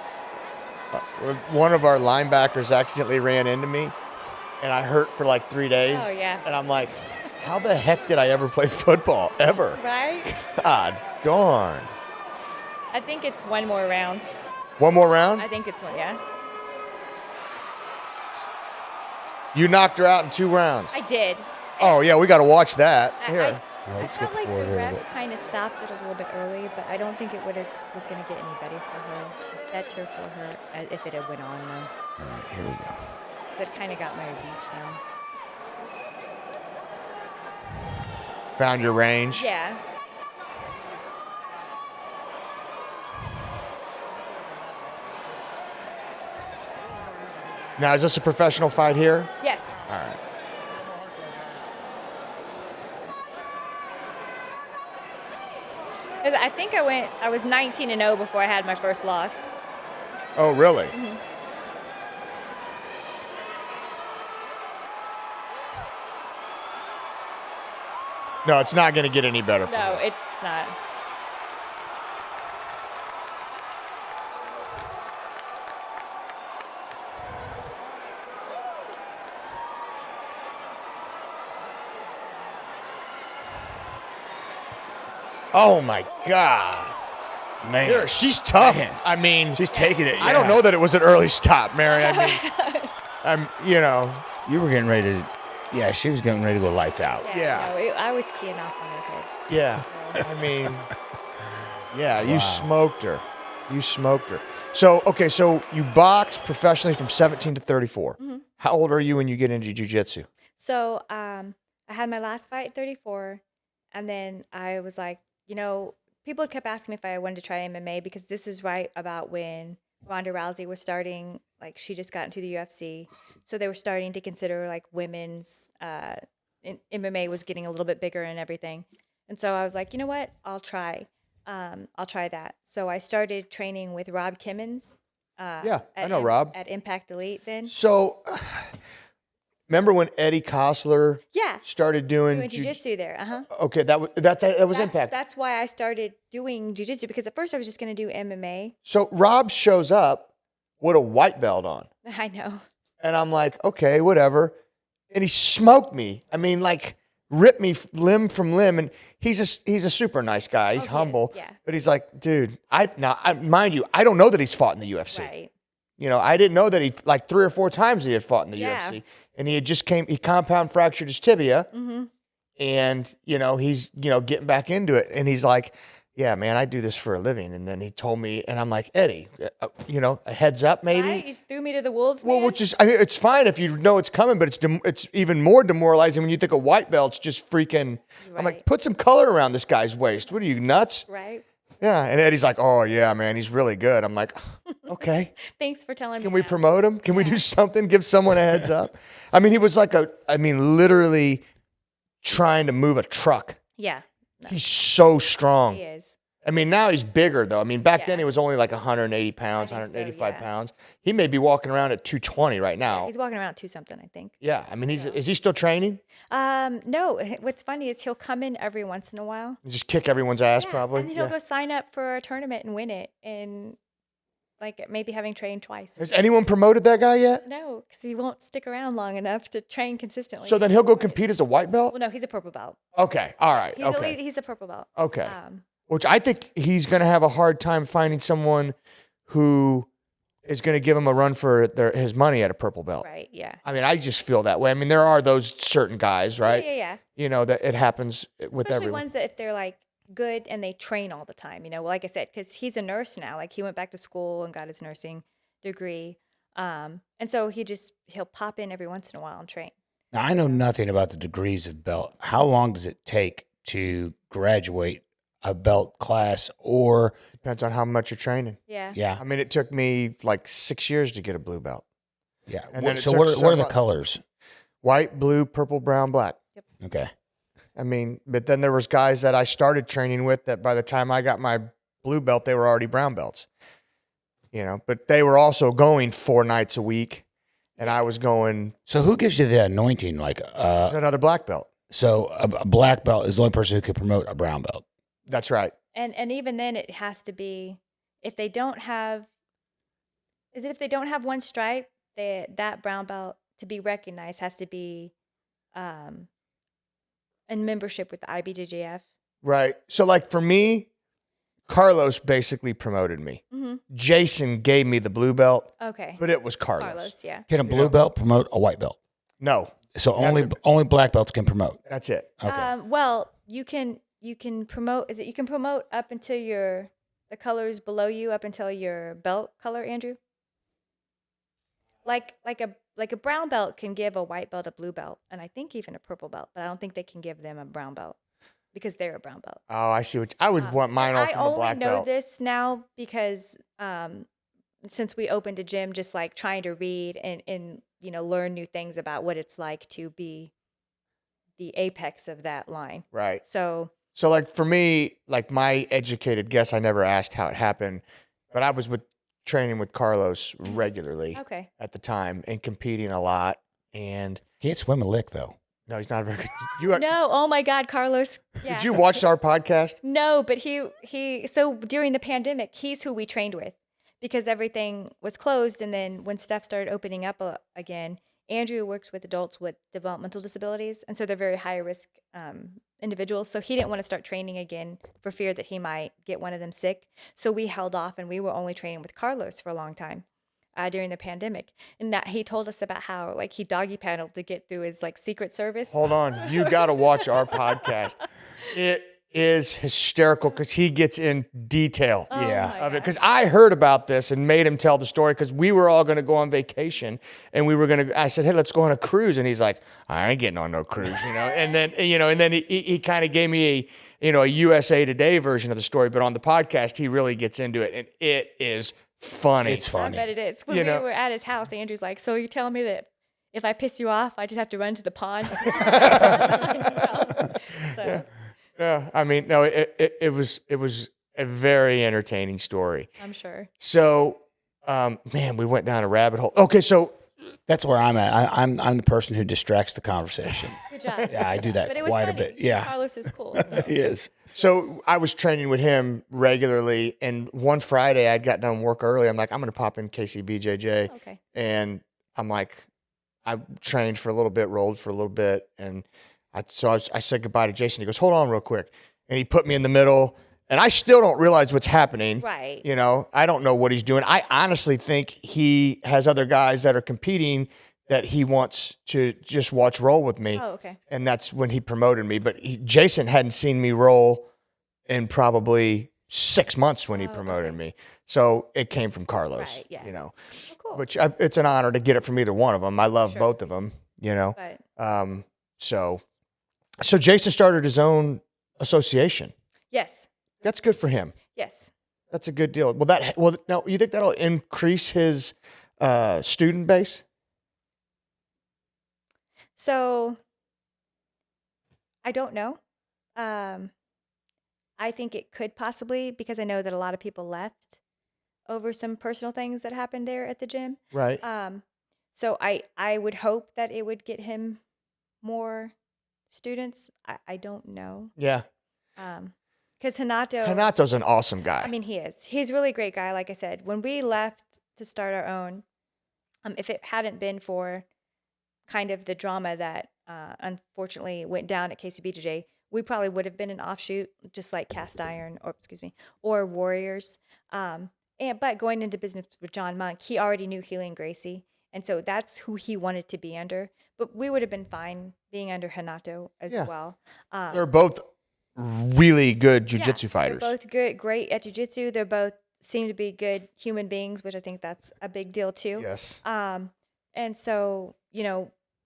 One of our linebackers accidentally ran into me, and I hurt for like 3 days. Oh, yeah. And I'm like, how the heck did I ever play football ever? Right? God darn. I think it's one more round. One more round? I think it's one, yeah. You knocked her out in 2 rounds. I did. Oh yeah, we got to watch that. I Here. I Let's felt skip like forward the here a ref little. kind of stopped it a little bit early, but I don't think it was going to get any better for her. Better for her if it had went on, though. All right, here we go. So it kind of got my reach down. Found your range. Yeah. Now, is this a professional fight here? Yes. All right. I think I was 19-0 before I had my first loss. Oh, really? Mm-hmm. No, it's not going to get any better for No, you. it's not. Oh my God. Man, Here, she's tough. Man. I mean, she's taking it. I don't yeah. know that it was an early stop, Mary. I mean, You were getting ready to. Yeah, she was getting ready to go lights out. Yeah. No, I was teeing off on her head. yeah. I mean, yeah, you smoked her. You smoked her. So, okay, so you boxed professionally from 17 to 34. Mm-hmm. How old are you when you get into jiu-jitsu? So I had my last fight at 34, and then I was like, people kept asking me if I wanted to try MMA because this is right about when Ronda Rousey was starting. Like, she just got into the UFC, so they were starting to consider like women's MMA was getting a little bit bigger and everything. And so I was like, you know what? I'll try that. So I started training with Rob Kimmons. Yeah, I know Rob. At Impact Elite then. So, remember when Eddie Kostler Yeah. started doing Doing jiu-jitsu there. Uh-huh. Okay, that was Impact. That's why I started doing jiu-jitsu, because at first I was just going to do MMA. So Rob shows up with a white belt on. I know. And I'm like, okay, whatever. And he smoked me. I mean, like, ripped me limb from limb. And he's a super nice guy. He's he is, humble. yeah. But he's like, dude, mind you, I don't know that he's fought in the UFC. Right. I didn't know that he, like 3 or 4 times he had fought in the Yeah. UFC. And he compound fractured his tibia. Mm-hmm. And, he's, getting back into it. And he's like, yeah, man, I do this for a living. And then he told me, and I'm like, Eddie, a heads up maybe. Right? You just threw me to the wolves, Well, man. which is, it's fine if you know it's coming, but it's even more demoralizing when you think a white belt's just freaking. I'm like, Right. put some color around this guy's waist. What are you, nuts? Right. Yeah. And Eddie's like, oh yeah, man, he's really good. I'm like, okay. Thanks for telling me. Can we that. promote him? Can we do something? Give someone a heads up? I mean, he was like literally trying to move a truck. Yeah. He's so strong. He is. I mean, now he's bigger though. I mean, back then Yeah. he was only like 180 pounds, I think so, 185 yeah. pounds. He may be walking around at 220 right now. He's walking around 2-something, I think. Yeah, I mean, So. is he still training? No, what's funny is he'll come in every once in a while. Just kick everyone's ass, Yeah, probably. and then he'll go sign up for a tournament and win it, and like maybe having trained twice. Has anyone promoted that guy yet? No, because he won't stick around long enough to train consistently. So then he'll go compete as a white belt? Well, no, he's a purple belt. Okay, all right, He's, okay. he's a purple belt. Okay. Which I think he's going to have a hard time finding someone who is going to give him a run for his money at a purple belt. Right, yeah. I mean, I just feel that way. I mean, there are those certain guys, right? Yeah. You know, that it happens with Especially everyone. ones that if they're like good and they train all the time, you know, like I said, because he's a nurse now. Like he went back to school and got his nursing degree. And so he'll pop in every once in a while and train. Now, I know nothing about the degrees of belt. How long does it take to graduate a belt class or? Depends on how much you're training. Yeah. Yeah. I mean, it took me like 6 years to get a blue belt. Yeah. And then it So took what are the several- colors? White, blue, purple, brown, black. Okay. I mean, but then there was guys that I started training with that by the time I got my blue belt, they were already brown belts. You know, but they were also going 4 nights a week, and I was going. So who gives you the anointing? Like, It's another black belt. so a black belt is the only person who can promote a brown belt. That's right. And even then it has to be if they don't have one stripe, that brown belt to be recognized has to be in membership with the IBJJF. Right. So, like for me, Carlos basically promoted me. Mm-hmm. Jason gave me the blue belt, Okay. but it was Carlos. Carlos, yeah. Can a blue belt promote a white belt? No, So You have only black belts can promote. that's it. Okay. Well, you can promote. You can promote up until the colors below you up until your belt color, Andrew. Like a brown belt can give a white belt a blue belt, and I think even a purple belt, but I don't think they can give them a brown belt because they're a brown belt. Oh, I see what I would want mine off I from a only black know belt. this now because since we opened a gym, just like trying to read and learn new things about what it's like to be the apex of that line. Right. So So, like for me, like my educated guess, I never asked how it happened, but I was training with Carlos regularly okay. at the time and competing a lot. And He can't swim a lick though. no, he's not very good. You No, oh my God, Carlos. Yeah. did you watch our podcast? No, but he so during the pandemic, he's who we trained with because everything was closed, and then when stuff started opening up again, Andrew works with adults with developmental disabilities, and so they're very high risk individuals. So he didn't want to start training again for fear that he might get one of them sick. So we held off, and we were only training with Carlos for a long time during the pandemic. And that he told us about how like he doggy paddled to get through his like Secret Service. Hold on. You got to watch our podcast. It is hysterical because he gets in detail Oh Yeah. my of it. gosh. Because I heard about this and made him tell the story because we were all going to go on vacation and I said, hey, let's go on a cruise. And he's like, I ain't getting on no cruise, And then, he kind of gave me a USA Today version of the story. But on the podcast, he really gets into it. And it is funny. It's I funny. bet it is. When You we know- were at his house, Andrew's like, so you're telling me that if I piss you off, I just have to run to the pond? So Yeah, I mean, no, it was a very entertaining story. I'm sure. So, man, we went down a rabbit hole. Okay, so That's where I'm at. I'm the person who distracts the conversation. Good job. Yeah, I do that But it was quite funny. a bit. Yeah. Carlos is cool. So. He is. So I was training with him regularly, and one Friday I'd got done work early. I'm like, I'm gonna pop in KCBJJ, Okay. and I'm like, I trained for a little bit, rolled for a little bit, and I said goodbye to Jason. He goes, hold on real quick, and he put me in the middle, and I still don't realize what's happening. Right. I don't know what he's doing. I honestly think he has other guys that are competing that he wants to just watch roll with me. Oh, okay. And that's when he promoted me. But Jason hadn't seen me roll in probably 6 months when he promoted okay. me. So it came from Carlos, Right, yeah. know, Oh, cool. which it's an honor to get it from either one of them. I love Sure. both of them, But So Jason started his own association. yes. That's good for him. Yes. That's a good deal. Now you think that'll increase his student base? So I don't know. I I think it could possibly, because I know that a lot of people left over some personal things that happened there at the gym. Right. So I would hope that it would get him more students. I don't know. Yeah. Because Hanato, Hanato's an awesome guy. I mean, he is. He's a really great guy. Like I said, when we left to start our own, if it hadn't been for kind of the drama that unfortunately went down at KCBJ, we probably would have been an offshoot, just like Cast Iron, or Warriors. But going into business with John Monk, he already knew Healy and Gracie, and so that's who he wanted to be under. But we would have been fine being under Hanato as Yeah. well. They're both really good jiu-jitsu fighters. They're both good, great at jiu-jitsu. They're both seem to be good human beings, which I think that's a big deal too. Yes. And so,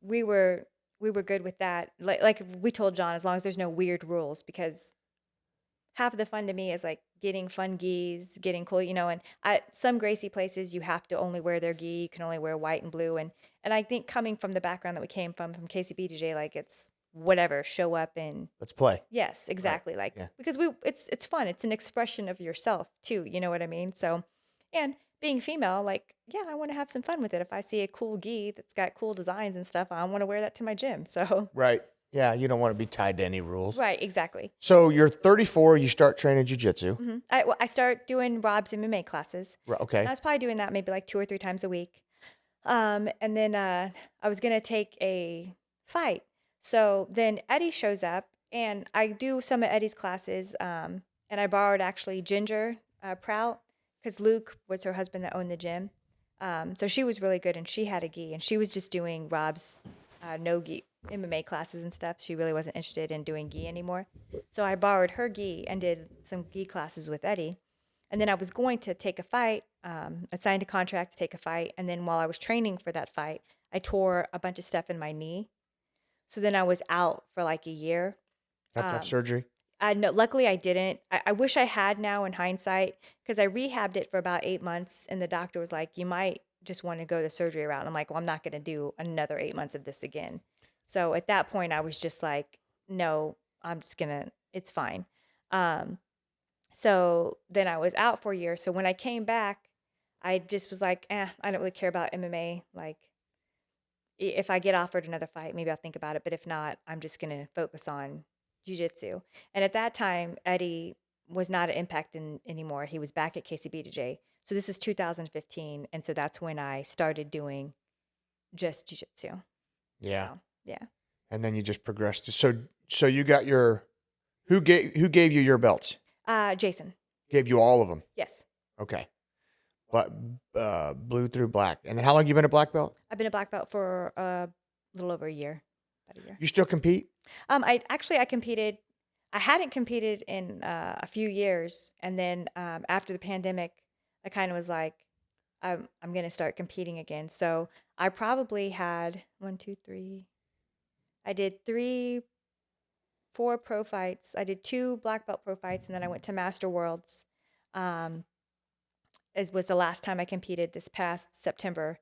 we were good with that. Like we told John, as long as there's no weird rules, because half of the fun to me is like getting fun gis, getting cool, and some Gracie places you have to only wear their gi, you can only wear white and blue. And I think coming from the background that we came from KCBJ, like it's whatever, show up and let's play. Yes, exactly. Right. Like, because it's fun. It's an expression of yourself too. You know what I mean? So, and being female, like, yeah, I want to have some fun with it. If I see a cool gi that's got cool designs and stuff, I want to wear that to my gym. So, Right. Yeah, you don't want to be tied to any rules. right, exactly. So you're 34, you start training jiu-jitsu. Mm-hmm. I start doing Rob's MMA classes. Right, okay. And I was probably doing that maybe like 2 or 3 times a week. And then I was going to take a fight. So then Eddie shows up, and I do some of Eddie's classes, and I borrowed actually Ginger Prout, because Luke was her husband that owned the gym. So she was really good, and she had a gi, and she was just doing Rob's no gi MMA classes and stuff. She really wasn't interested in doing gi anymore. So I borrowed her gi and did some gi classes with Eddie. And then I was going to take a fight. I signed a contract to take a fight, and then while I was training for that fight, I tore a bunch of stuff in my knee. So then I was out for like a year. Have to have surgery? No, luckily I didn't. I wish I had now in hindsight, because I rehabbed it for about 8 months, and the doctor was like, you might just want to go the surgery route. I'm like, well, I'm not going to do another 8 months of this again. So at that point, I was just like, no, I'm just going to, it's fine. So then I was out for a year. So when I came back, I just was like, I don't really care about MMA. Like, if I get offered another fight, maybe I'll think about it. But if not, I'm just going to focus on jiu-jitsu. And at that time, Eddie was not at Impact anymore. He was back at KCBJ. So this is 2015. And so that's when I started doing just jiu-jitsu. Yeah. So, yeah. And then you just progressed. So you got who gave you your belts? Jason. Gave you all of them? Yes. Okay. But blue through black. And then how long you been a black belt? I've been a black belt for a little over a year. About a year. You still compete? I competed. I hadn't competed in a few years, and then after the pandemic, I kind of was like, I'm going to start competing again. So I probably had 1, 2, 3. I did 3, 4 pro fights. I did 2 black belt pro fights, and then I went to Master Worlds. It was the last time I competed this past September.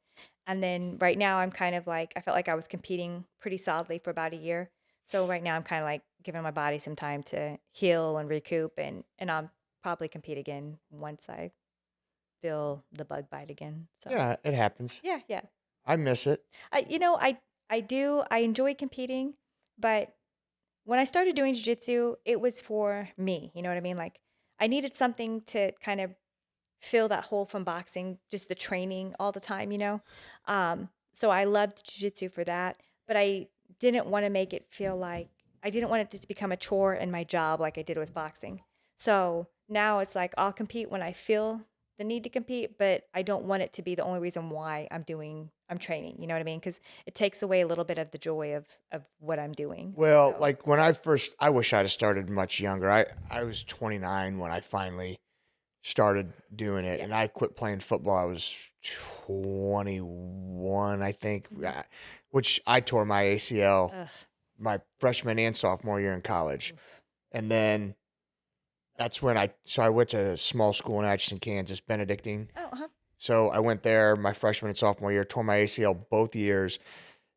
And then right now I'm kind of like, I felt like I was competing pretty solidly for about a year. So right now I'm kind of like giving my body some time to heal and recoup, and I'll probably compete again once I feel the bug bite again. So Yeah, it happens. yeah. I miss it. I do. I enjoy competing, but when I started doing jiu-jitsu, it was for me. You know what I mean? Like, I needed something to kind of fill that hole from boxing, just the training all the time, So I loved jiu-jitsu for that, but I didn't want to make it feel like, I didn't want it to become a chore in my job like I did with boxing. So now it's like, I'll compete when I feel the need to compete, but I don't want it to be the only reason why I'm training, you know what I mean? Because it takes away a little bit of the joy of what I'm doing. Well, So, like when I wish I'd have started much younger. I was 29 when I finally started doing it, Yeah. and I quit playing football. I was 21, I think, which I tore my ACL ugh, my freshman and sophomore year in college. oof. And then that's when I went to a small school in Atchison, Kansas, Benedictine. Oh, uh-huh. So I went there my freshman and sophomore year, tore my ACL both years.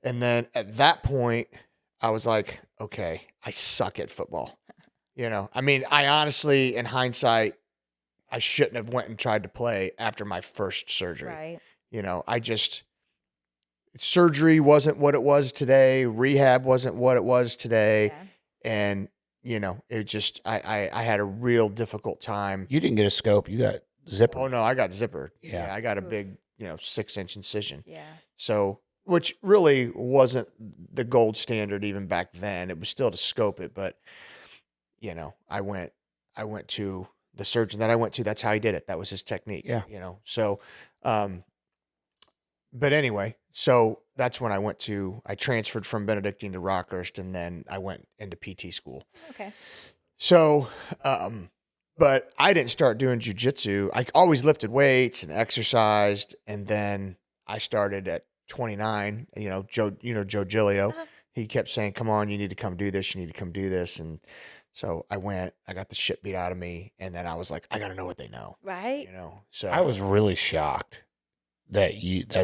And then at that point, I was like, okay, I suck at football. You know, I mean, I honestly, in hindsight, I shouldn't have went and tried to play after my first surgery. Right. You know, surgery wasn't what it was today. Rehab wasn't what it was today. Yeah. And, you know, it just, I had a real difficult time. You didn't get a scope. You got zipper. Oh no, I got zippered. Yeah. I got a Oof. big, 6-inch incision. Yeah. So, which really wasn't the gold standard even back then. It was still to scope it, but you know, I went to the surgeon that I went to. That's how he did it. That was his technique. Yeah. You know, so, but anyway, so that's when I transferred from Benedictine to Rockhurst, and then I went into PT school. Okay. So, but I didn't start doing jujitsu. I always lifted weights and exercised, and then I started at 29. Joe Giglio. Uh-huh. He kept saying, "Come on, you need to come do this. You need to come do this." And so I went. I got the shit beat out of me, and then I was like, "I got to know what they know." Right. So I was really shocked that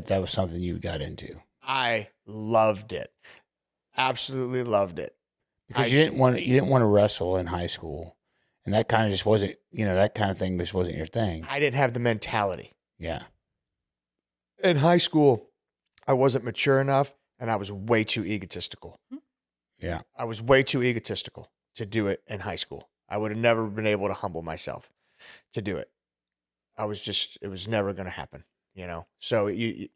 that was something you got into, I loved it. Absolutely loved it. because you didn't want to wrestle in high school, and that kind of just wasn't, that kind of thing just wasn't your thing. I didn't have the mentality. Yeah. In high school, I wasn't mature enough, and I was way too egotistical. Yeah. I was way too egotistical to do it in high school. I would have never been able to humble myself to do it. It was never going to happen, So you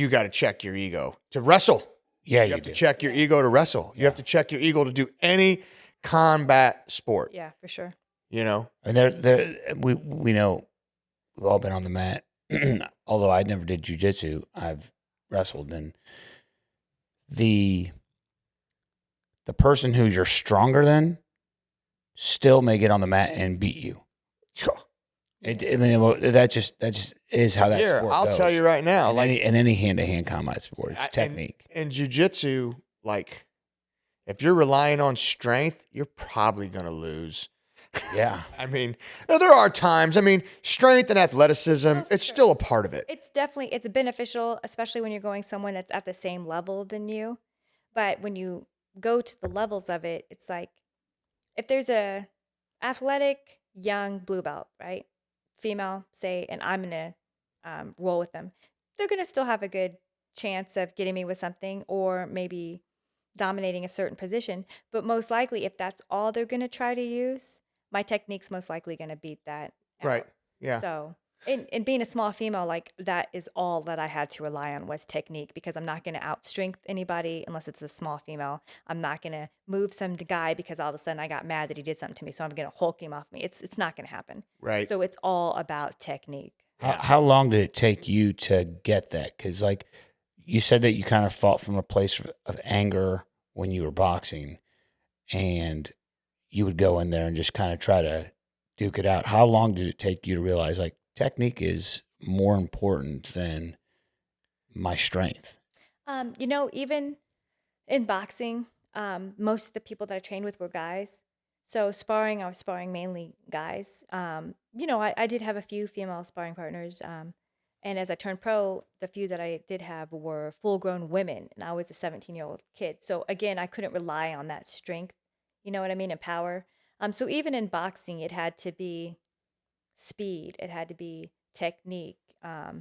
got to check your ego to wrestle. Yeah, You have to check your ego to wrestle. You have to check your ego to do any combat sport, Yeah, for sure. And we know we've all been on the mat. Although I never did jujitsu, I've wrestled, and the person who you're stronger than still may get on the mat and beat you. That just is how that sport goes. I'll tell you right now, in any hand-to-hand combat sport, it's technique. In jiu-jitsu, like if you're relying on strength, you're probably going to lose. Yeah. I mean, there are times, strength and athleticism, it's still a part of it. It's beneficial, especially when you're going someone that's at the same level than you. But when you go to the levels of it, it's like if there's a athletic young blue belt, right? Female, say, and I'm going to roll with them. They're going to still have a good chance of getting me with something or maybe dominating a certain position. But most likely, if that's all they're going to try to use, my technique's most likely going to beat that out. Right. Yeah. So, and being a small female, like that is all that I had to rely on was technique, because I'm not going to outstrength anybody unless it's a small female. I'm not going to move some guy because all of a sudden I got mad that he did something to me, so I'm going to Hulk him off me. It's not going to happen. Right. So it's all about technique. How long did it take you to get that? Because like you said that you kind of fought from a place of anger when you were boxing, and you would go in there and just kind of try to duke it out. How long did it take you to realize like technique is more important than my strength? Even in boxing, most of the people that I trained with were guys. So sparring, I was sparring mainly guys. I did have a few female sparring partners. And as I turned pro, the few that I did have were full-grown women, and I was a 17-year-old kid. So again, I couldn't rely on that strength, you know what I mean, and power. So even in boxing, it had to be speed. It had to be technique. I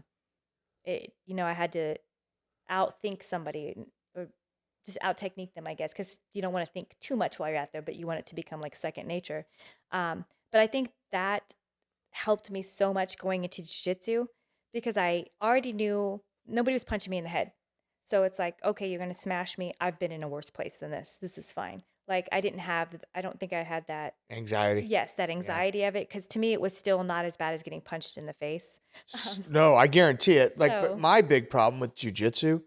had to outthink somebody or just out-technique them, I guess, because you don't want to think too much while you're out there, but you want it to become like second nature. But I think that helped me so much going into jiu-jitsu, because I already knew nobody was punching me in the head. So it's like, okay, you're going to smash me. I've been in a worse place than this. This is fine. Like I don't think I had that anxiety. Yes, that anxiety of it. Because to me, it was still not as bad as getting punched in the face. No, I guarantee it. Like, So- but my big problem with jiu-jitsu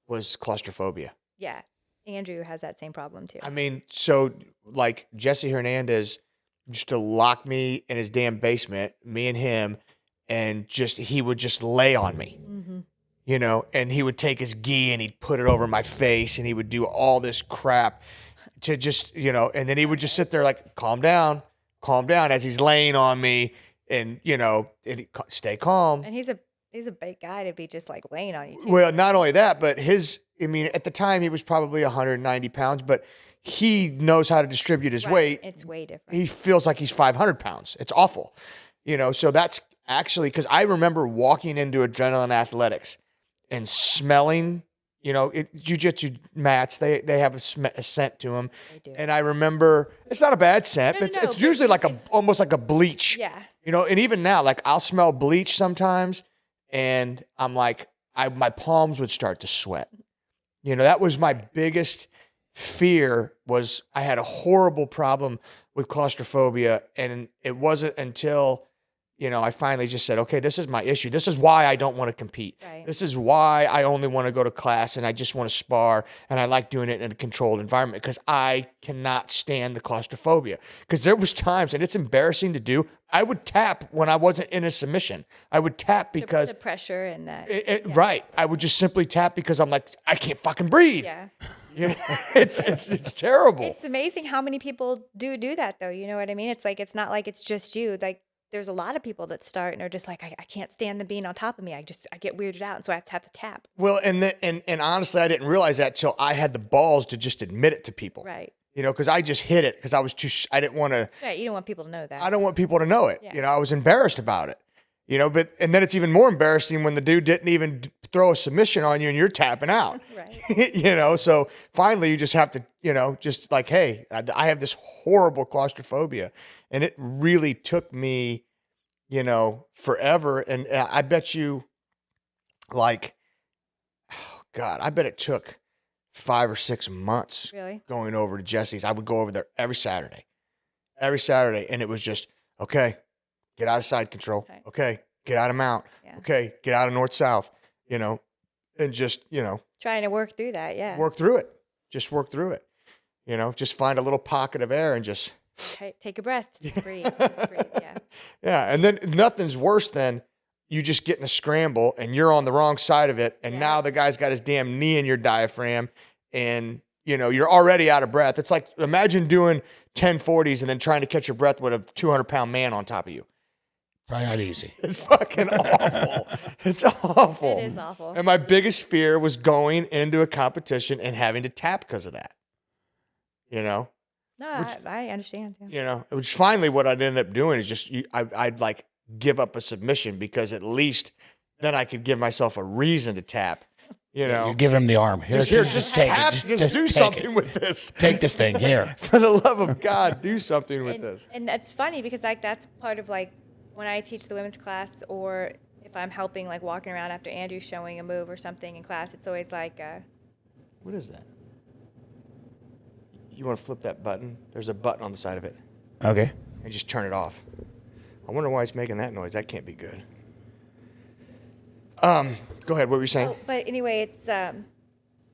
was claustrophobia. Yeah. Andrew has that same problem too. So like Jesse Hernandez used to lock me in his damn basement, me and him, and he would just lay on me. Mm-hmm. And he would take his gi and he'd put it over my face and he would do all this crap to just, and then he would just sit there like, calm down as he's laying on me and, stay calm. And he's a He's a big guy to be just like laying on you too. Well, not only that, but at the time he was probably 190 pounds, but he knows how to distribute his weight. It's way different. He feels like he's 500 pounds. It's awful. So that's actually, because I remember walking into Adrenaline Athletics and smelling, jiu-jitsu mats, they have a scent to them. They do. And I remember, it's not a bad scent, but it's usually like almost like a bleach. Yeah. And even now, like I'll smell bleach sometimes and I'm like, my palms would start to sweat. That was my biggest fear. Was I had a horrible problem with claustrophobia, and it wasn't until I finally just said, okay, this is my issue. This is why I don't want to compete. Right. This is why I only want to go to class and I just want to spar and I like doing it in a controlled environment, because I cannot stand the claustrophobia. Because there was times, and it's embarrassing to do, I would tap when I wasn't in a submission. I would tap because the pressure and that. Right. I would just simply tap because I'm like, I can't fucking breathe. Yeah. It's terrible. It's amazing how many people do that though. You know what I mean? It's like, it's not like it's just you. Like, there's a lot of people that start and are just like, I can't stand them being on top of me. I get weirded out. And so I have to tap. Well, and honestly, I didn't realize that till I had the balls to just admit it to people. Right. Because I just hid it because I didn't want to. Yeah. You don't want people to know that. I don't want people to know it. Yeah. I was embarrassed about it. And then it's even more embarrassing when the dude didn't even throw a submission on you and you're tapping out. Right. So finally you just have to, just like, hey, I have this horrible claustrophobia. And it really took me, forever. And I bet you, like, oh God, I bet it took 5 or 6 months Really? going over to Jesse's. I would go over there every Saturday. And it was just, okay, get out of side control. Okay, get out of mount. Yeah. Okay, get out of north-south, and just, Trying to work through that. Yeah. work through it. Just work through it. Just find a little pocket of air and just. Take a breath. Just breathe. Just breathe. Yeah. Yeah, and then nothing's worse than you just get in a scramble and you're on the wrong side of it, and Yeah. now the guy's got his damn knee in your diaphragm, and you're already out of breath. It's like, imagine doing 1040s and then trying to catch your breath with a 200-pound man on top of you. Probably not easy. It's fucking awful. It's awful. It is awful. And my biggest fear was going into a competition and having to tap because of that. No, I understand. Yeah. Which finally what I'd end up doing is just, I'd like give up a submission, because at least then I could give myself a reason to tap. You give him the arm. Just take tap, it. just do take something it. with this. Take this thing here. For the love of God, do something with this. And that's funny because like that's part of like when I teach the women's class, or if I'm helping like walking around after Andrew's showing a move or something in class, it's always like What is that? You want to flip that button? There's a button on the side of it. Okay. And just turn it off. I wonder why it's making that noise. That can't be good. Go ahead. What were you saying? but anyway, it's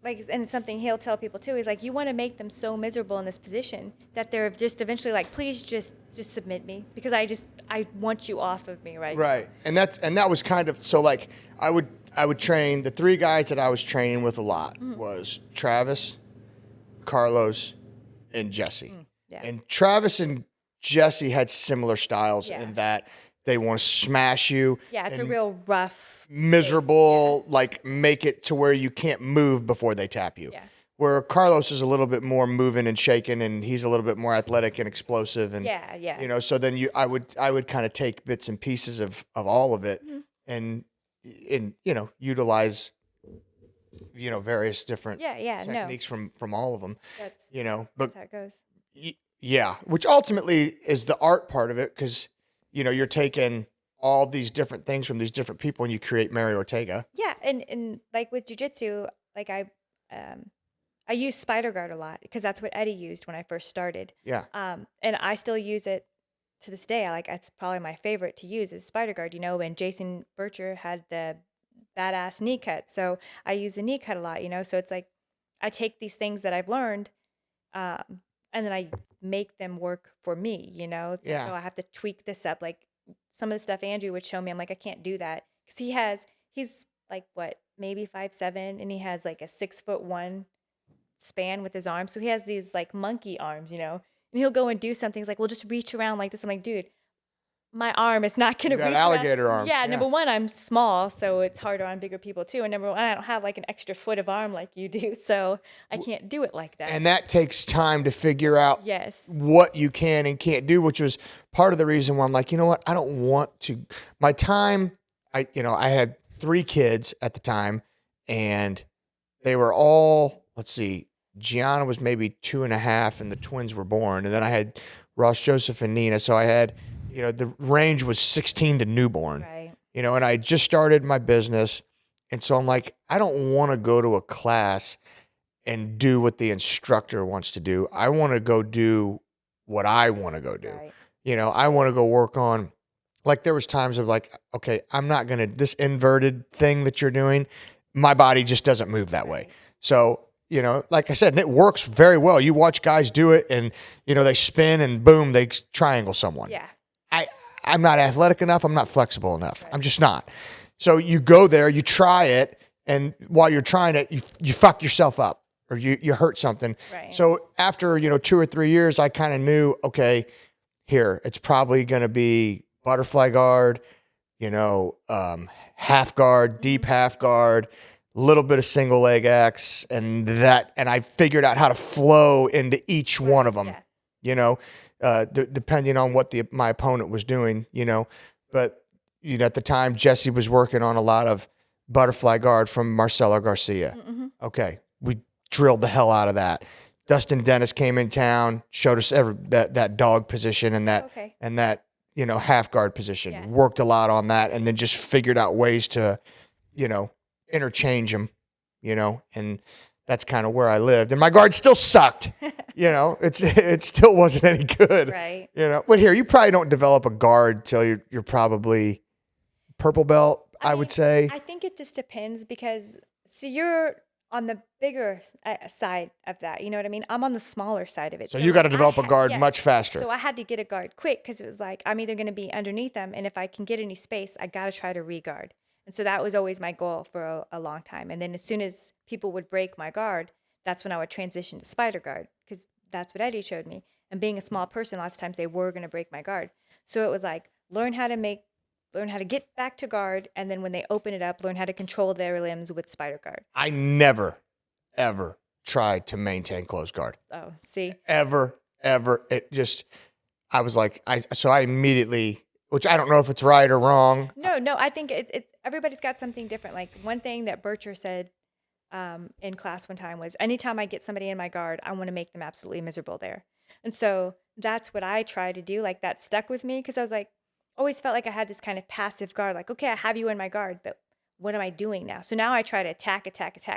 like, and it's something he'll tell people too. He's like, you want to make them so miserable in this position that they're just eventually like, please just submit me, because I want you off of me, right? Right. And that was kind of, so like I would train, the 3 guys that I was training with a lot was Travis, Carlos, and Jesse. Yeah. And Travis and Jesse had similar styles Yeah. in that they want to smash you. Yeah, it's a and real rough, miserable, like make it to where you can't move before they tap you. Yeah. Where Carlos is a little bit more moving and shaking, and he's a little bit more athletic and explosive, and yeah. so then I would kind of take bits and pieces of all of it, and utilize various different techniques from all of them. That's But how it goes. yeah, which ultimately is the art part of it, because you're taking all these different things from these different people and you create Mary Ortega. Yeah, and like with jiu-jitsu, like I use spider guard a lot because that's what Eddie used when I first started. Yeah. And I still use it to this day. It's probably my favorite to use is spider guard, and Jason Bircher had the badass knee cut. So I use the knee cut a lot, so it's like I take these things that I've learned and then I make them work for me, It's like, Yeah. oh, I have to tweak this up. Like some of the stuff Andrew would show me, I'm like, I can't do that. Because he's like, what, maybe 5'7", and he has like a 6'1" span with his arms. So he has these like monkey arms, and he'll go and do something. He's like, well, just reach around like this. I'm like, dude, my arm is not going to got reach alligator around. arms. Yeah, Yeah. number one, I'm small, so it's harder on bigger people too. And number one, I don't have like an extra foot of arm like you do, so I can't do it like that. And that takes time to figure out Yes. what you can and can't do, which was part of the reason why I'm like, you know what? I don't want to. My time, I had 3 kids at the time, and they were all, let's see, Gianna was maybe 2.5, and the twins were born. And then I had Ross, Joseph, and Nina. So I had, the range was 16 to newborn, Right. and I just started my business. And so I'm like, I don't want to go to a class and do what the instructor wants to do. I want to go do what I want to go do. Right. I want to go work on, like, there was times of like, okay, I'm not going to, this inverted thing that you're doing, my body just doesn't move that way. So, like I said, and it works very well. You watch guys do it and, they spin and boom, they triangle someone. Yeah. I'm not athletic enough. I'm not flexible enough. I'm just not. So you go there, you try it, and while you're trying it, you fuck yourself up or you hurt something. Right. So after, 2 or 3 years, I kind of knew, okay, here, it's probably going to be butterfly guard, half guard, deep half guard, little bit of single leg X, and I figured out how to flow into each one of them, depending on what my opponent was doing, but at the time Jesse was working on a lot of butterfly guard from Marcelo Garcia. Mm-hmm. Okay. We drilled the hell out of that. Dustin Dennis came in town, showed us that dog position and that, half guard position. Yeah. Worked a lot on that, and then just figured out ways to, interchange them, and that's kind of where I lived. And my guard still sucked, it still wasn't any good, Right. But here, you probably don't develop a guard till you're probably purple belt, I would say. I think it just depends because you're on the bigger side of that. You know what I mean? I'm on the smaller side of it. So you got to like, develop a guard yes. much faster. So I had to get a guard quick because it was like I'm either going to be underneath them, and if I can get any space, I got to try to re-guard. And so that was always my goal for a long time. And then as soon as people would break my guard, that's when I would transition to spider guard because that's what Eddie showed me. And being a small person, lots of times they were going to break my guard. So it was like learn how to get back to guard, and then when they open it up, learn how to control their limbs with spider guard. I never, ever tried to maintain close guard. Oh, see? Ever. It just, I was like, I immediately, which I don't know if it's right or wrong. No, I think everybody's got something different. Like one thing that Bircher said in class one time was, anytime I get somebody in my guard, I want to make them absolutely miserable there. And so that's what I try to do. Like that stuck with me because I was like, always felt like I had this kind of passive guard. Like, okay, I have you in my guard, but what am I doing now? So now I try to attack.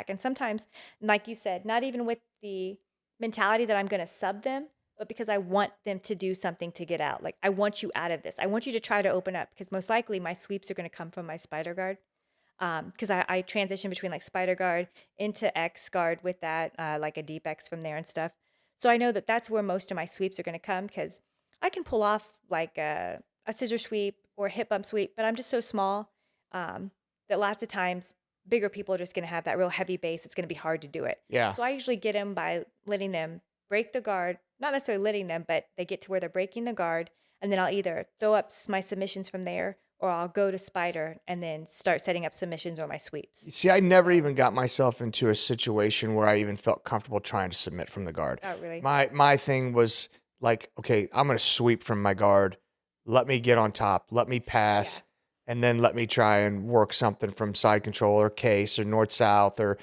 And sometimes, like you said, not even with the mentality that I'm going to sub them, but because I want them to do something to get out. Like, I want you out of this. I want you to try to open up because most likely my sweeps are going to come from my spider guard. Because I transition between like spider guard into X guard with that, like a deep X from there and stuff. So I know that that's where most of my sweeps are going to come because I can pull off like a scissor sweep or a hip bump sweep, but I'm just so small that lots of times bigger people are just going to have that real heavy base. It's going to be hard to do it. Yeah. So I usually get them by letting them break the guard, not necessarily letting them, but they get to where they're breaking the guard, and then I'll either throw up my submissions from there or I'll go to spider and then start setting up submissions or my sweeps. See, I never even got myself into a situation where I even felt comfortable trying to submit from the guard. Oh, really? My thing was like, okay, I'm going to sweep from my guard. Let me get on top. Let me pass. And then let me try and work something from side control or case or north-south or,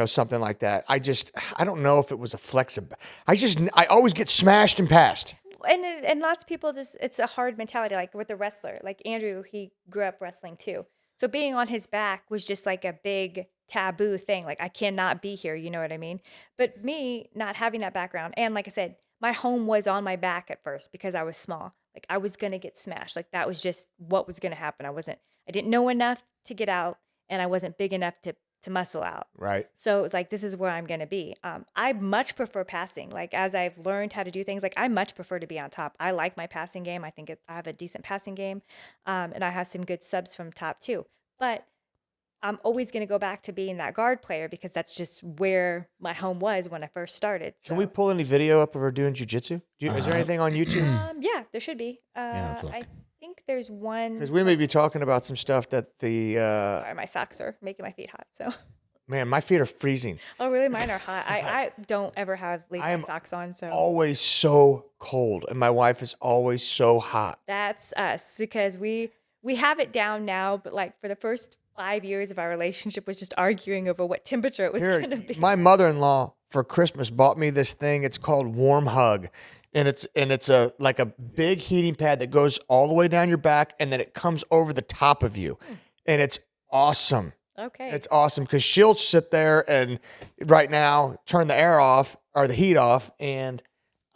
something like that. I don't know if it was a flexible. I always get smashed and passed. And lots of people it's a hard mentality, like with the wrestler. Like Andrew, he grew up wrestling too. So being on his back was just like a big taboo thing. Like, I cannot be here, you know what I mean? But me not having that background, and like I said, my home was on my back at first because I was small. Like, I was going to get smashed. Like, that was just what was going to happen. I didn't know enough to get out, and I wasn't big enough to muscle out. Right. So it was like, this is where I'm going to be. I much prefer passing. Like, as I've learned how to do things, like, I much prefer to be on top. I like my passing game. I think I have a decent passing game, and I have some good subs from top too. But I'm always going to go back to being that guard player because that's just where my home was when I first started. So. Can we pull any video up of her doing jiu-jitsu? Is there anything on YouTube? Yeah, there should be. let's look. I think there's one. Because we may be talking about some stuff that the Sorry, my socks are making my feet hot. So. man, my feet are freezing. Oh, really? Mine are hot. I don't ever have latex socks on. So. Always so cold, and my wife is always so hot. That's us because we have it down now, but like for the first 5 years of our relationship was just arguing over what temperature it was going to be. My mother-in-law for Christmas bought me this thing. It's called Warm Hug. And it's a like a big heating pad that goes all the way down your back and then it comes over the top of you. And it's awesome. Okay. It's awesome because she'll sit there and right now turn the air off or the heat off and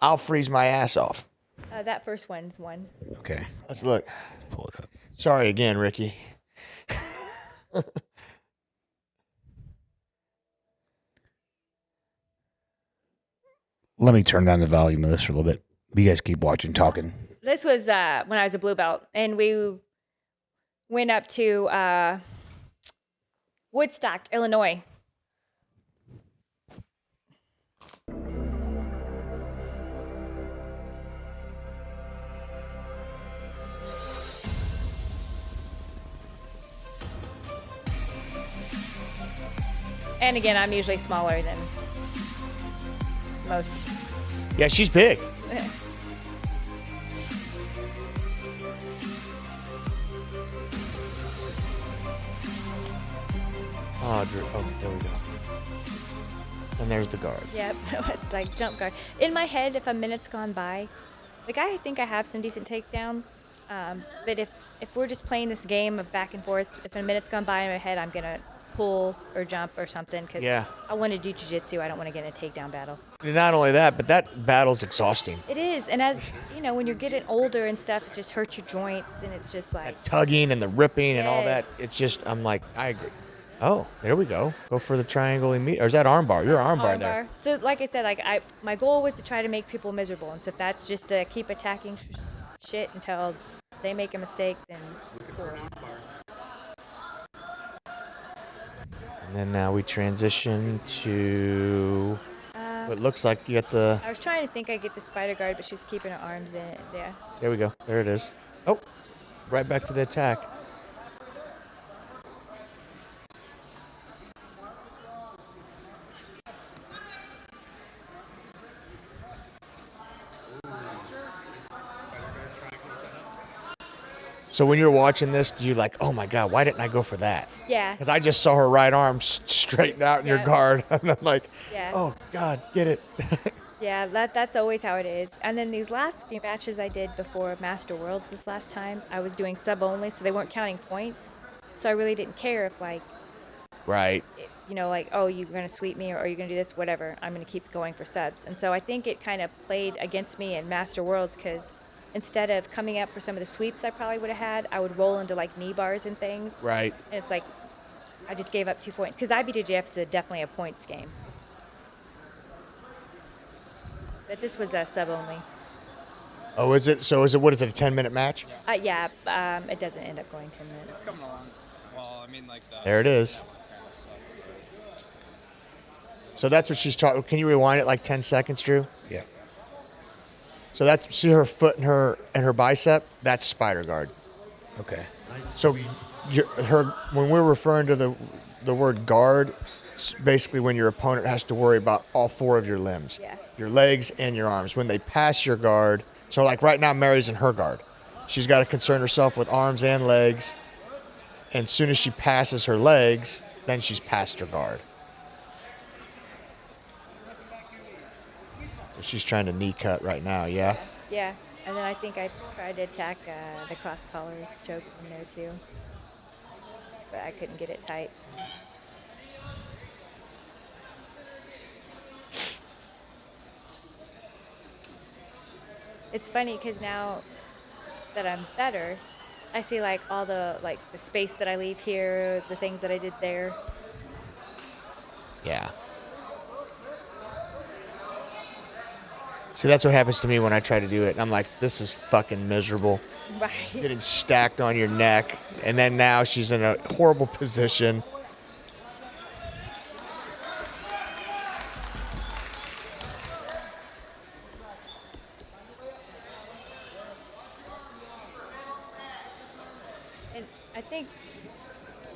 I'll freeze my ass off. That first one's one. Okay. Let's look. Pull it up. Sorry again, Ricky. Let me turn down the volume of this for a little bit. You guys keep watching, talking. This was when I was a blue belt, and we went up to Woodstock, Illinois. And again, I'm usually smaller than most. Yeah, she's big. Oh, Drew. Oh, there we go. And there's the guard. Yep, it's like jump guard. In my head, if a minute's gone by, like I think I have some decent takedowns. But if we're just playing this game of back and forth, if a minute's gone by in my head, I'm gonna pull or jump or something because I want to do jiu-jitsu. I don't want to get in a takedown battle. Not only that, but that battle's exhausting. It is, and as you know, when you're getting older and stuff, it just hurts your joints, and it's just like that tugging and the ripping and all that. It's just, I'm like, I agree. Oh, there we go. Go for the triangle immediately. Or is that arm bar? You're arm bar there. So, like I said, my goal was to try to make people miserable, and so if that's just to keep attacking shit until they make a mistake, then cool. And then now we transition to what looks like you got the... I was trying to think I'd get the spider guard, but she was keeping her arms in it. Yeah. There we go. There it is. Oh, right back to the attack. So when you're watching this, do you like, oh my God, why didn't I go for that? Yeah. Because I just saw her right arm straighten out in your guard. And I'm like, yeah. Oh God, get it. Yeah, that's always how it is. And then these last few matches I did before Master Worlds this last time, I was doing sub only, so they weren't counting points. So I really didn't care if right. You know, like, oh, you're going to sweep me or you're going to do this, whatever. I'm going to keep going for subs. And so I think it kind of played against me in Master Worlds because instead of coming up for some of the sweeps I probably would have had, I would roll into like knee bars and things. Right. And it's like, I just gave up 2 points. Because IBJJF is definitely a points game. But this was a sub only. Oh, is it? So is it, what is it, a 10-minute match? Yeah, it doesn't end up going 10 minutes. It's coming along. Well, I mean, like the... There it is. So that's what she's talking. Can you rewind it like 10 seconds, Drew? Yeah. So that's, see her foot and her bicep? That's spider guard. Okay. So when we're referring to the word guard, it's basically when your opponent has to worry about all four of your limbs. Yeah. Your legs and your arms. When they pass your guard, so like right now Mary's in her guard. She's got to concern herself with arms and legs. And as soon as she passes her legs, then she's past her guard. So she's trying to knee cut right now, yeah? Yeah, and then I think I tried to attack the cross collar choke from there too, but I couldn't get it tight. It's funny because now that I'm better, I see like all the the space that I leave here, the things that I did there. Yeah. See, that's what happens to me when I try to do it. I'm like, this is fucking miserable. Right. Getting stacked on your neck. And then now she's in a horrible position. I think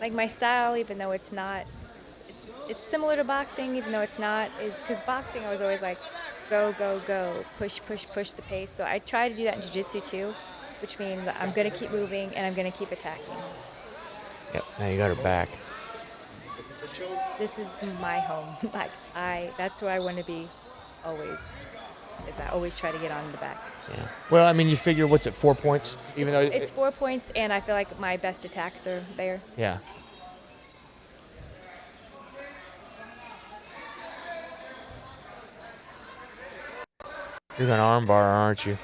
like my style, even though it's not, it's similar to boxing, even though it's not, is because boxing I was always like, go, go, go, push, push, push the pace. So I try to do that in jiu-jitsu too, which means that I'm gonna keep moving and I'm gonna keep attacking. Yep. Now you got her back. This is my home. Like that's where I want to be, always. Is I always try to get on the back. Yeah. Well, I mean, you figure what's it, 4 points? Even though It's 4 points, and I feel like my best attacks are there. Yeah. You're gonna armbar, aren't you?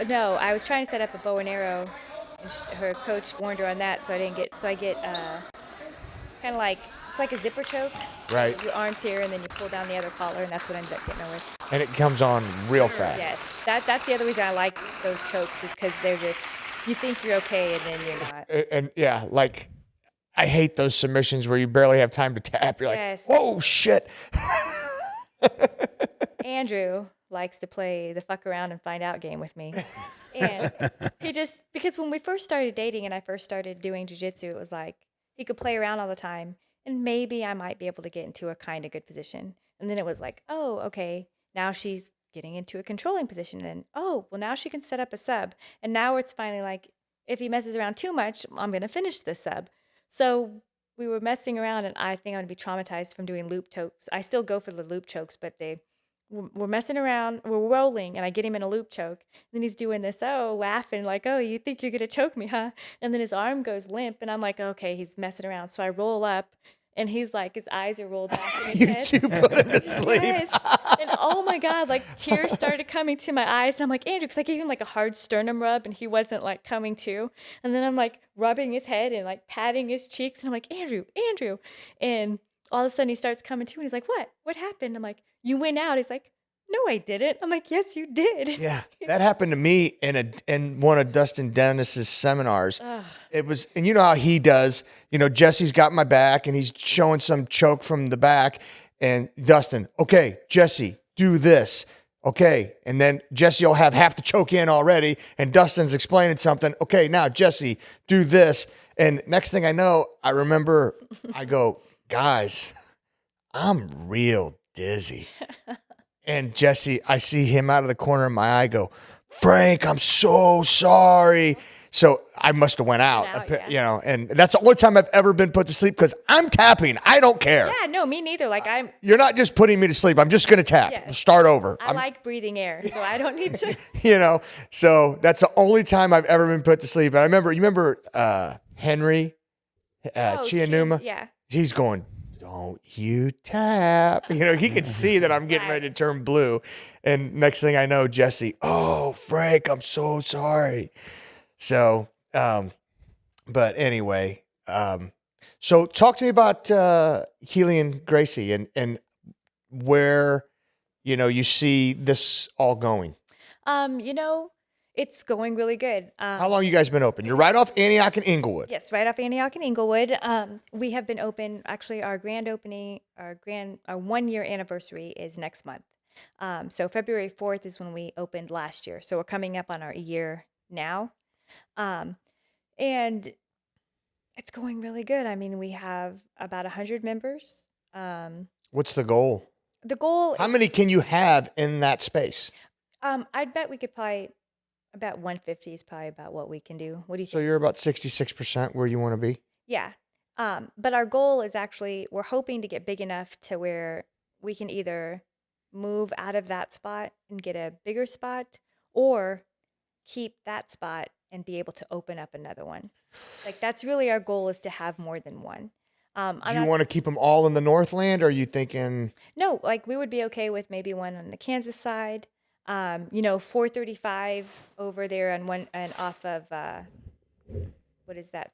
No, I was trying to set up a bow and arrow, and her coach warned her on that, so I didn't get. So I get kind of like it's like a zipper choke. So Right. your arms here, and then you pull down the other collar, and that's what I ended up getting her with. And it comes on real fast. Yes, that's the other reason I like those chokes is because they're just you think you're okay, and then you're not. And yeah, like I hate those submissions where you barely have time to tap. You're Yes. like, whoa, shit. Andrew likes to play the fuck around and find out game with me. And he just, because when we first started dating and I first started doing jiu-jitsu, it was like he could play around all the time and maybe I might be able to get into a kind of good position. And then it was like, oh, okay, now she's getting into a controlling position. And oh, well, now she can set up a sub. And now it's finally like, if he messes around too much, I'm going to finish the sub. So we were messing around and I think I'm going to be traumatized from doing loop chokes. I still go for the loop chokes, but we're messing around, we're rolling, and I get him in a loop choke. And then he's doing this, laughing, like, oh, you think you're going to choke me, huh? And then his arm goes limp, and I'm like, okay, he's messing around. So I roll up, and he's like, his eyes are rolled back in his head. You put him to sleep. Yes. And oh my God, like tears started coming to my eyes. And I'm like, Andrew, because I gave him like a hard sternum rub, and he wasn't like coming to. And then I'm like rubbing his head and like patting his cheeks. And I'm like, Andrew. And all of a sudden he starts coming to, and he's like, what? What happened? I'm like, you went out. He's like, no, I didn't. I'm like, yes, you did. Yeah, that happened to me in one of Dustin Dennis's seminars. It was, and you know how he does. You know, Jesse's got my back, and he's showing some choke from the back, and Dustin, okay, Jesse, do this, okay, and then Jesse will have half the choke in already, and Dustin's explaining something. Okay, now Jesse, do this, and next thing I know, I remember, I go, guys, I'm real dizzy. And Jesse, I see him out of the corner of my eye go, Frank, I'm so sorry. So I must have went out, yeah. you know, and that's the only time I've ever been put to sleep because I'm tapping. I don't care. Yeah, no, me neither. Like You're not just putting me to sleep. I'm just going to tap. Yes. Start over. I like breathing air, so I don't need to. You know, so that's the only time I've ever been put to sleep. And you remember Henry Chianuma? Yeah. He's going, don't you tap. You know, he could see that I'm getting ready to turn blue. And next thing I know, Jesse, oh, Frank, I'm so sorry. So, but anyway, so talk to me about Healy and Gracie and where, you know, you see this all going. You know, it's going really good. How long you guys been open? You're right off Antioch and Inglewood. Yes, right off Antioch and Inglewood. We have been open. Actually, our grand opening, our 1 year anniversary is next month. So February 4th is when we opened last year. So we're coming up on our year now, and it's going really good. I mean, we have about 100 members. What's the goal? The goal. How many can you have in that space? I'd bet we could probably. About 150 is probably about what we can do. What do you think? So you're about 66% where you want to be? Yeah. But our goal is actually, we're hoping to get big enough to where we can either move out of that spot and get a bigger spot or keep that spot and be able to open up another one. Like that's really our goal, is to have more than one. Do you want to keep them all in the Northland, or are you thinking? No, like we would be okay with maybe one on the Kansas side. 435 over there on one and off of what is that?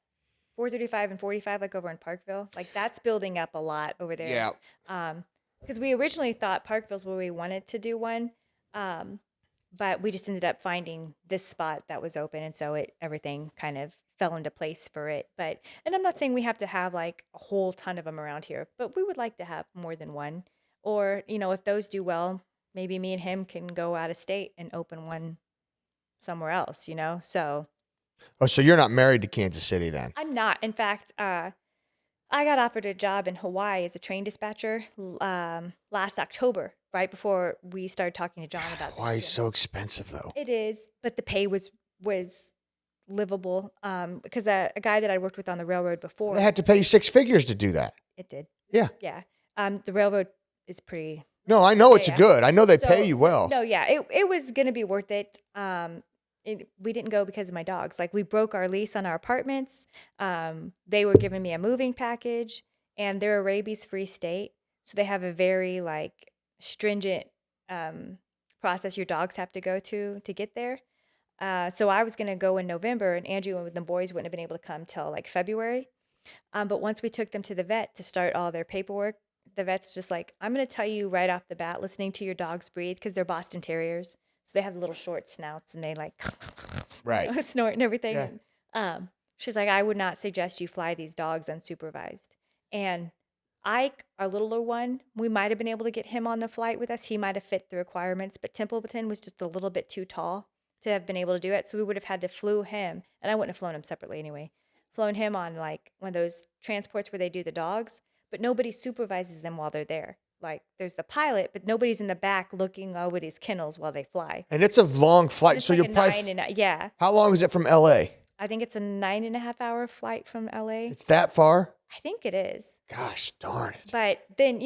435 and 45, like over in Parkville. Like that's building up a lot over there. Yeah. Because we originally thought Parkville's where we wanted to do one, but we just ended up finding this spot that was open, and so everything kind of fell into place for it. And I'm not saying we have to have like a whole ton of them around here, but we would like to have more than one. Or if those do well, maybe me and him can go out of state and open one somewhere else, So Oh, so you're not married to Kansas City then? I'm not. In fact, I got offered a job in Hawaii as a train dispatcher last October, right before we started talking to John about this. Hawaii's so expensive though. It is, but the pay was livable because a guy that I worked with on the railroad before, They had to pay you 6 figures to do that. it did. Yeah. Yeah. The railroad is pretty. No, I know it's Yeah. good. I know they So, pay you well. No, yeah, it was going to be worth it. We didn't go because of my dogs. Like we broke our lease on our apartments. They were giving me a moving package, and they're a rabies-free state, so they have a very like stringent process your dogs have to go to get there. So I was going to go in November, and Andrew and the boys wouldn't have been able to come till like February. But once we took them to the vet to start all their paperwork, the vet's just like, I'm going to tell you right off the bat, listening to your dogs breathe, because they're Boston Terriers. So they have little short snouts and they like Right. snort and everything. Yeah. And, she's like, I would not suggest you fly these dogs unsupervised. And Ike, our littler one, we might have been able to get him on the flight with us. He might have fit the requirements, but Templeton was just a little bit too tall to have been able to do it. So we would have had to flew him, and I wouldn't have flown him separately anyway. Flown him on like one of those transports where they do the dogs, but nobody supervises them while they're there. Like there's the pilot, but nobody's in the back looking over these kennels while they fly. And it's a long flight. It's So like you're a probably. yeah. How long is it from LA? I think it's a 9.5-hour flight from LA. It's that far? I think it is. Gosh darn it. But then,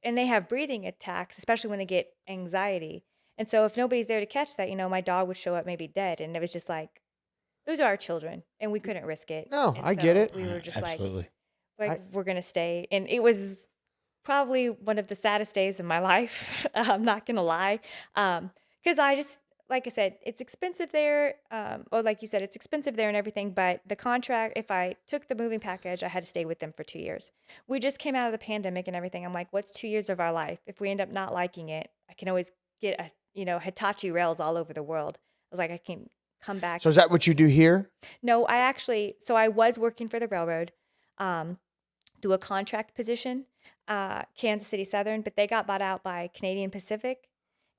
and they have breathing attacks, especially when they get anxiety. And so if nobody's there to catch that, my dog would show up maybe dead. And it was just like, those are our children, and we couldn't risk it. No, And I get it. We were just Absolutely. we're going to stay. And it was probably one of the saddest days of my life. I'm not going to lie. Because like I said, it's expensive there. Or like you said, it's expensive there and everything. But the contract, if I took the moving package, I had to stay with them for 2 years. We just came out of the pandemic and everything. I'm like, what's 2 years of our life? If we end up not liking it, I can always get Hitachi rails all over the world. I was like, I can come back. So is that what you do here? No, I was working for the railroad, do a contract position, Kansas City Southern, but they got bought out by Canadian Pacific.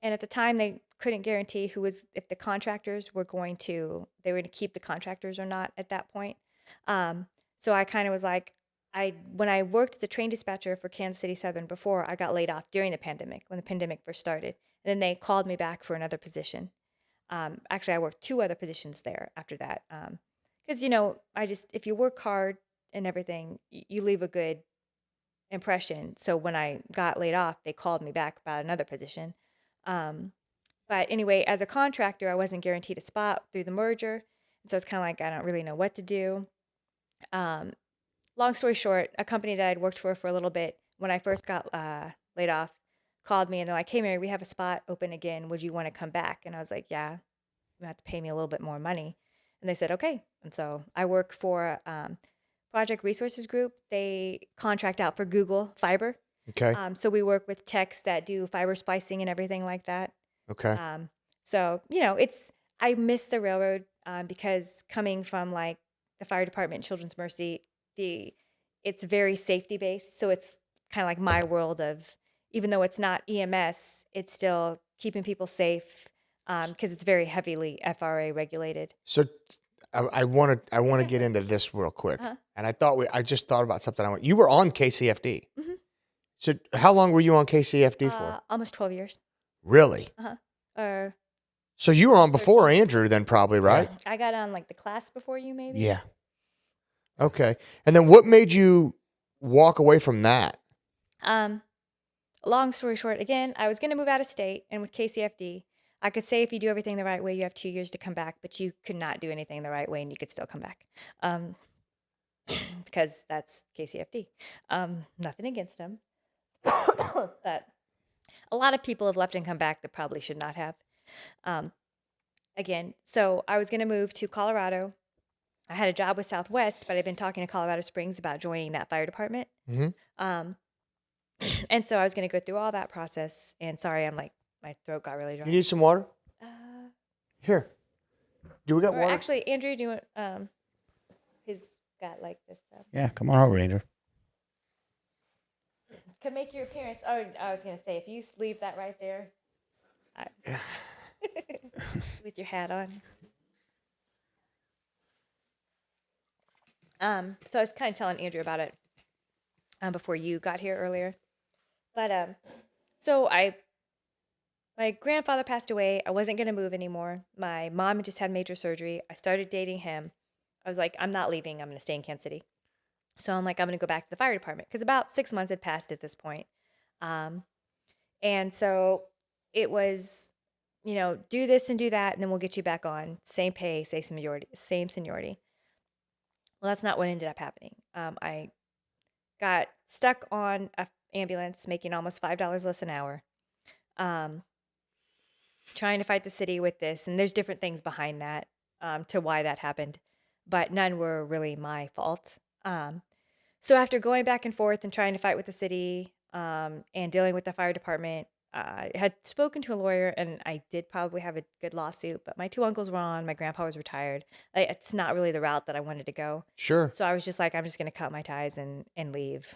And at the time, they couldn't guarantee if the contractors were going to keep the contractors or not at that point. So I kind of was like, when I worked as a train dispatcher for Kansas City Southern before, I got laid off during the pandemic, when the pandemic first started. And then they called me back for another position. Actually, I worked 2 other positions there after that. Because, if you work hard and everything, you leave a good impression. So when I got laid off, they called me back about another position. But anyway, as a contractor, I wasn't guaranteed a spot through the merger. And so it's kind of like, I don't really know what to do. Long story short, a company that I'd worked for a little bit, when I first got laid off, called me and they're like, hey, Mary, we have a spot open again. Would you want to come back? And I was like, yeah, you have to pay me a little bit more money. And they said, okay. And so I work for Project Resources Group. They contract out for Google Fiber. Okay. So we work with techs that do fiber splicing and everything like that. Okay. So, I miss the railroad because coming from like the fire department, Children's Mercy, it's very safety based. So it's kind of like my world of, even though it's not EMS, it's still keeping people safe because it's very heavily FRA regulated. So I want to get into this real quick. Uh-huh. And I just thought about something. You were on KCFD. Mm-hmm. So how long were you on KCFD for? Almost 12 years. Really? Uh-huh. So you were on before Andrew then probably, right? I got on like the class before you maybe. Yeah. Okay. And then what made you walk away from that? Long story short, again, I was going to move out of state, and with KCFD, I could say if you do everything the right way, you have 2 years to come back, but you could not do anything the right way, and you could still come back. Because that's KCFD. Nothing against them. But a lot of people have left and come back that probably should not have. Again, so I was going to move to Colorado. I had a job with Southwest, but I've been talking to Colorado Springs about joining that fire department. Mm-hmm. And so I was going to go through all that process. And sorry, my throat got really dry. You need some water? Here. Do we got Or water? actually, Andrew, do you want, he's got like this stuff. Yeah, come on over, Andrew. Can make your appearance. Oh, I was going to say, if you leave that right there, with your hat on. So I was kind of telling Andrew about it before you got here earlier. But so my grandfather passed away. I wasn't going to move anymore. My mom had just had major surgery. I started dating him. I was like, I'm not leaving. I'm going to stay in Kansas City. So I'm like, I'm going to go back to the fire department because about 6 months had passed at this point. And so it was, do this and do that, and then we'll get you back on. Same pay, same seniority. Well, that's not what ended up happening. I got stuck on an ambulance making almost $5 less an hour. Trying to fight the city with this, and there's different things behind that to why that happened, but none were really my fault. So after going back and forth and trying to fight with the city and dealing with the fire department, I had spoken to a lawyer, and I did probably have a good lawsuit, but my two uncles were on, my grandpa was retired. It's not really the route that I wanted to go. Sure. So I was just like, I'm just going to cut my ties and leave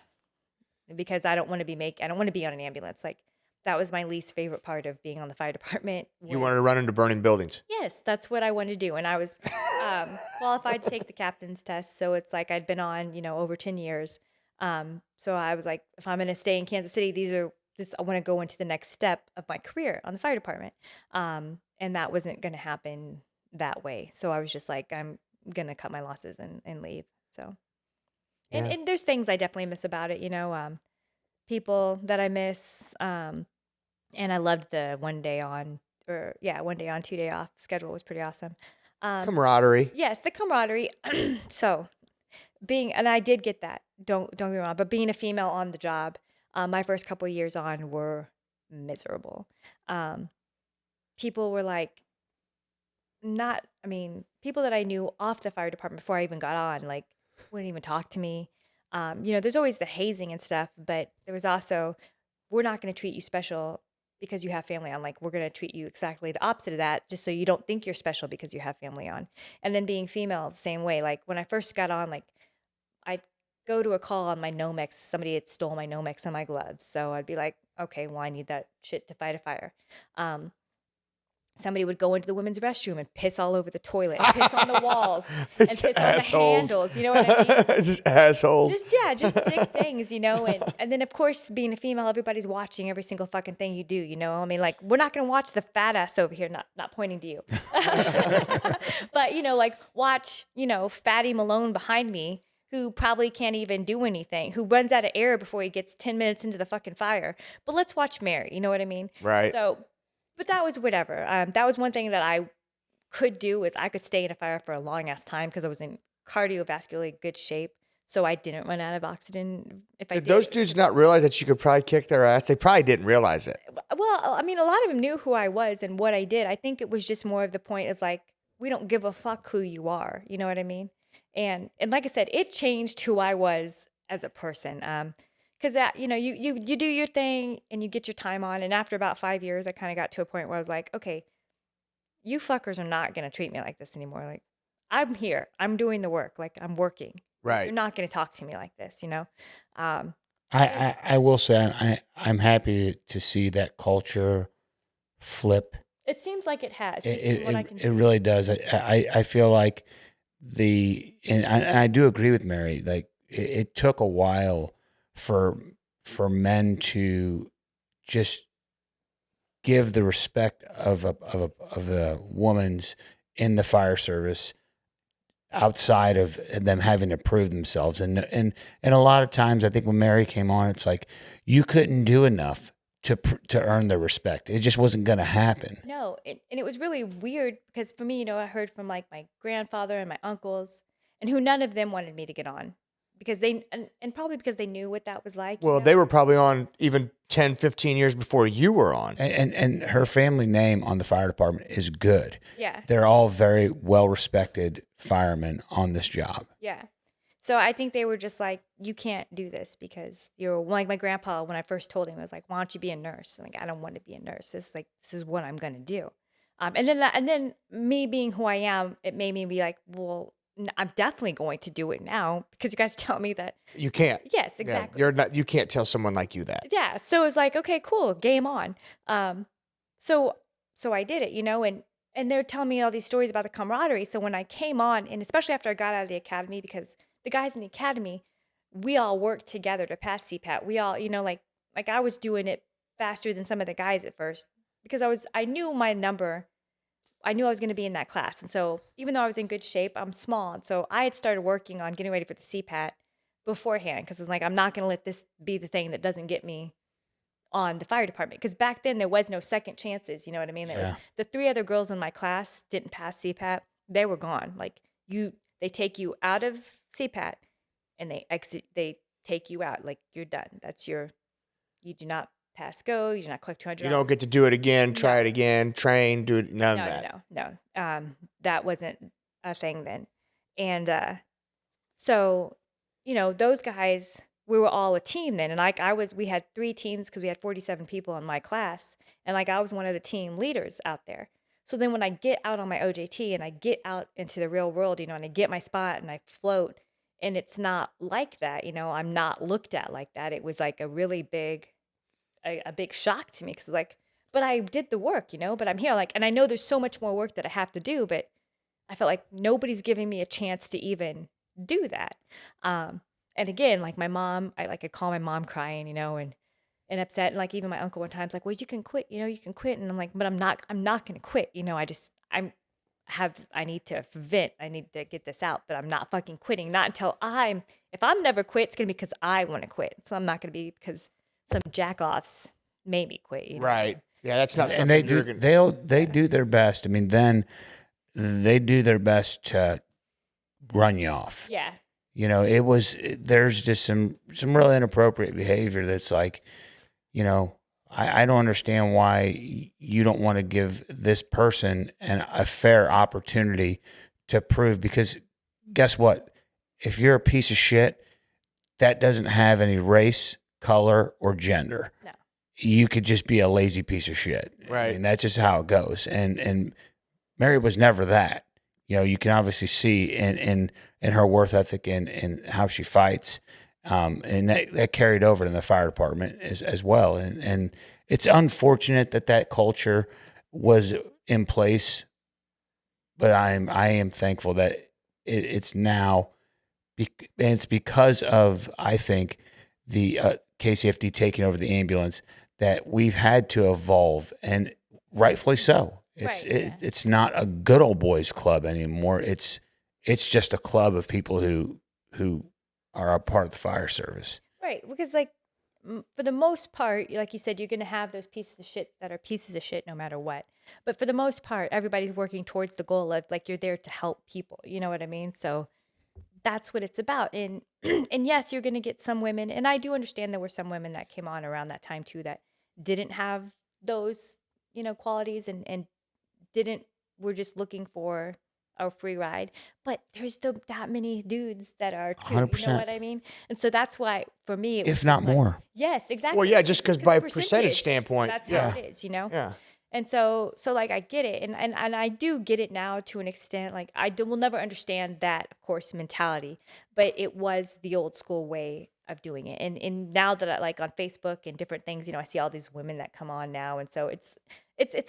because I don't want to be on an ambulance. Like, that was my least favorite part of being on the fire department. You wanted to run into burning buildings. Yes, that's what I wanted to do. And I was qualified to take the captain's test. So it's like I'd been on, over 10 years. So I was like, if I'm going to stay in Kansas City, I want to go into the next step of my career on the fire department. And that wasn't going to happen that way. So I was just like, I'm going to cut my losses and leave. So, and there's things I definitely miss about it, people that I miss. And I loved the 1 day on, 2 day off schedule was pretty awesome. Camaraderie. Yes, the camaraderie. So and I did get that. Don't get me wrong, but being a female on the job, my first couple of years on were miserable. People were like, people that I knew off the fire department before I even got on, like, wouldn't even talk to me. There's always the hazing and stuff, but there was also, we're not going to treat you special because you have family on. Like, we're going to treat you exactly the opposite of that, just so you don't think you're special because you have family on. And then being female, same way. Like, when I first got on, like, I'd go to a call on my Nomex. Somebody had stole my Nomex and my gloves. So I'd be like, okay, well, I need that shit to fight a fire. Somebody would go into the women's restroom and piss all over the toilet, and piss on the walls, and piss assholes. on the handles. You know what I mean? Just assholes. Just dick things, And then, of course, being a female, everybody's watching every single fucking thing you do, I mean, like, we're not going to watch the fat ass over here, not pointing to you. But, like, watch, Fatty Malone behind me, who probably can't even do anything, who runs out of air before he gets 10 minutes into the fucking fire. But let's watch Mary, you know what I mean? Right. So, but that was whatever. That was one thing that I could do, is I could stay in a fire for a long ass time because I was in cardiovascularly good shape. So I didn't run out of oxygen if I did. Did those dudes not realize that you could probably kick their ass? They probably didn't realize it. Well, I mean, a lot of them knew who I was and what I did. I think it was just more of the point of like, we don't give a fuck who you are. You know what I mean? And like I said, it changed who I was as a person. Because that, you do your thing and you get your time on. And after about 5 years, I kind of got to a point where I was like, okay, you fuckers are not going to treat me like this anymore. Like, I'm here. I'm doing the work. Like, I'm working. Right. You're not going to talk to me like this, I will say I'm happy to see that culture flip. It seems like it has. It really does. I feel like and I do agree with Mary. Like, it took a while for men to just give the respect of a woman's in the fire service outside of them having to prove themselves. And a lot of times, I think when Mary came on, it's like you couldn't do enough to earn their respect. It just wasn't going to happen. No, and it was really weird because for me, I heard from like my grandfather and my uncles, and who none of them wanted me to get on because and probably because they knew what that was like. Well, they were probably on even 10, 15 years before you were on. And her family name on the fire department is good. Yeah. They're all very well-respected firemen on this job. Yeah. So I think they were just like, you can't do this because you're like my grandpa, when I first told him, I was like, why don't you be a nurse? I'm like, I don't want to be a nurse. This is what I'm going to do. And then me being who I am, it made me be like, well, I'm definitely going to do it now because you guys tell me that you can't. Yes, exactly. Yeah, you can't tell someone like you that. Yeah. So it was like, okay, cool, game on. So I did it, and they're telling me all these stories about the camaraderie. So when I came on, and especially after I got out of the academy, because the guys in the academy, we all worked together to pass CPAT. We all, like I was doing it faster than some of the guys at first because I knew my number. I knew I was going to be in that class. And so even though I was in good shape, I'm small. And so I had started working on getting ready for the CPAT beforehand because I was like, I'm not going to let this be the thing that doesn't get me on the fire department. Because back then there was no second chances. You know what I mean? There was the 3 other girls in my class didn't pass CPAT. They were gone. Like they take you out of CPAT and they take you out. Like you're done. You do not pass go. You do not collect $200. You don't get to do it again, try it again, train, do it, none of that. No. That wasn't a thing then. And so, those guys, we were all a team then. And we had 3 teams because we had 47 people in my class. And I was one of the team leaders out there. So then when I get out on my OJT and I get out into the real world, and I get my spot and I float, and it's not like that, I'm not looked at like that. It was like a really big shock to me because but I did the work, but I'm here and I know there's so much more work that I have to do, but I felt like nobody's giving me a chance to even do that. And again, my mom, I call my mom crying, and upset. And even my uncle one time's like, well, you can quit, you can quit. And I'm like, but I'm not going to quit. I need to vent. I need to get this out, but I'm not fucking quitting. Not until if I'm never quit, it's going to be because I want to quit. So I'm not going to be because some jack-offs made me quit. Right. Yeah, that's not something they do their best. I mean, then they do their best to run you off. Yeah. There's just some really inappropriate behavior that's I don't understand why you don't want to give this person a fair opportunity to prove, because guess what? If you're a piece of shit, that doesn't have any race, color, or gender. No. You could just be a lazy piece of shit. Right. I mean, that's just how it goes. And Mary was never that. You can obviously see in her worth ethic and how she fights. And that carried over to the fire department as well. And it's unfortunate that culture was in place, but I am thankful that it's now, and it's because of, I think, the KCFD taking over the ambulance that we've had to evolve, and rightfully so. It's not a good old boys club anymore. It's just a club of people who are a part of the fire service. Right, because for the most part, like you said, you're going to have those pieces of shit that are pieces of shit no matter what. But for the most part, everybody's working towards the goal of you're there to help people. You know what I mean? So that's what it's about. And and yes, you're going to get some women, and I do understand there were some women that came on around that time too that didn't have those, qualities and were just looking for a free ride. But there's that many dudes that are too, 100%. you know what I mean? And so that's why for me, if not more. Yes, exactly. Well, yeah, just because by percentage standpoint, that's how it is, Yeah. And so I get it, and I do get it now to an extent. Will never understand that, of course, mentality, but it was the old school way of doing it. And now that I on Facebook and different things, I see all these women that come on now, and so it's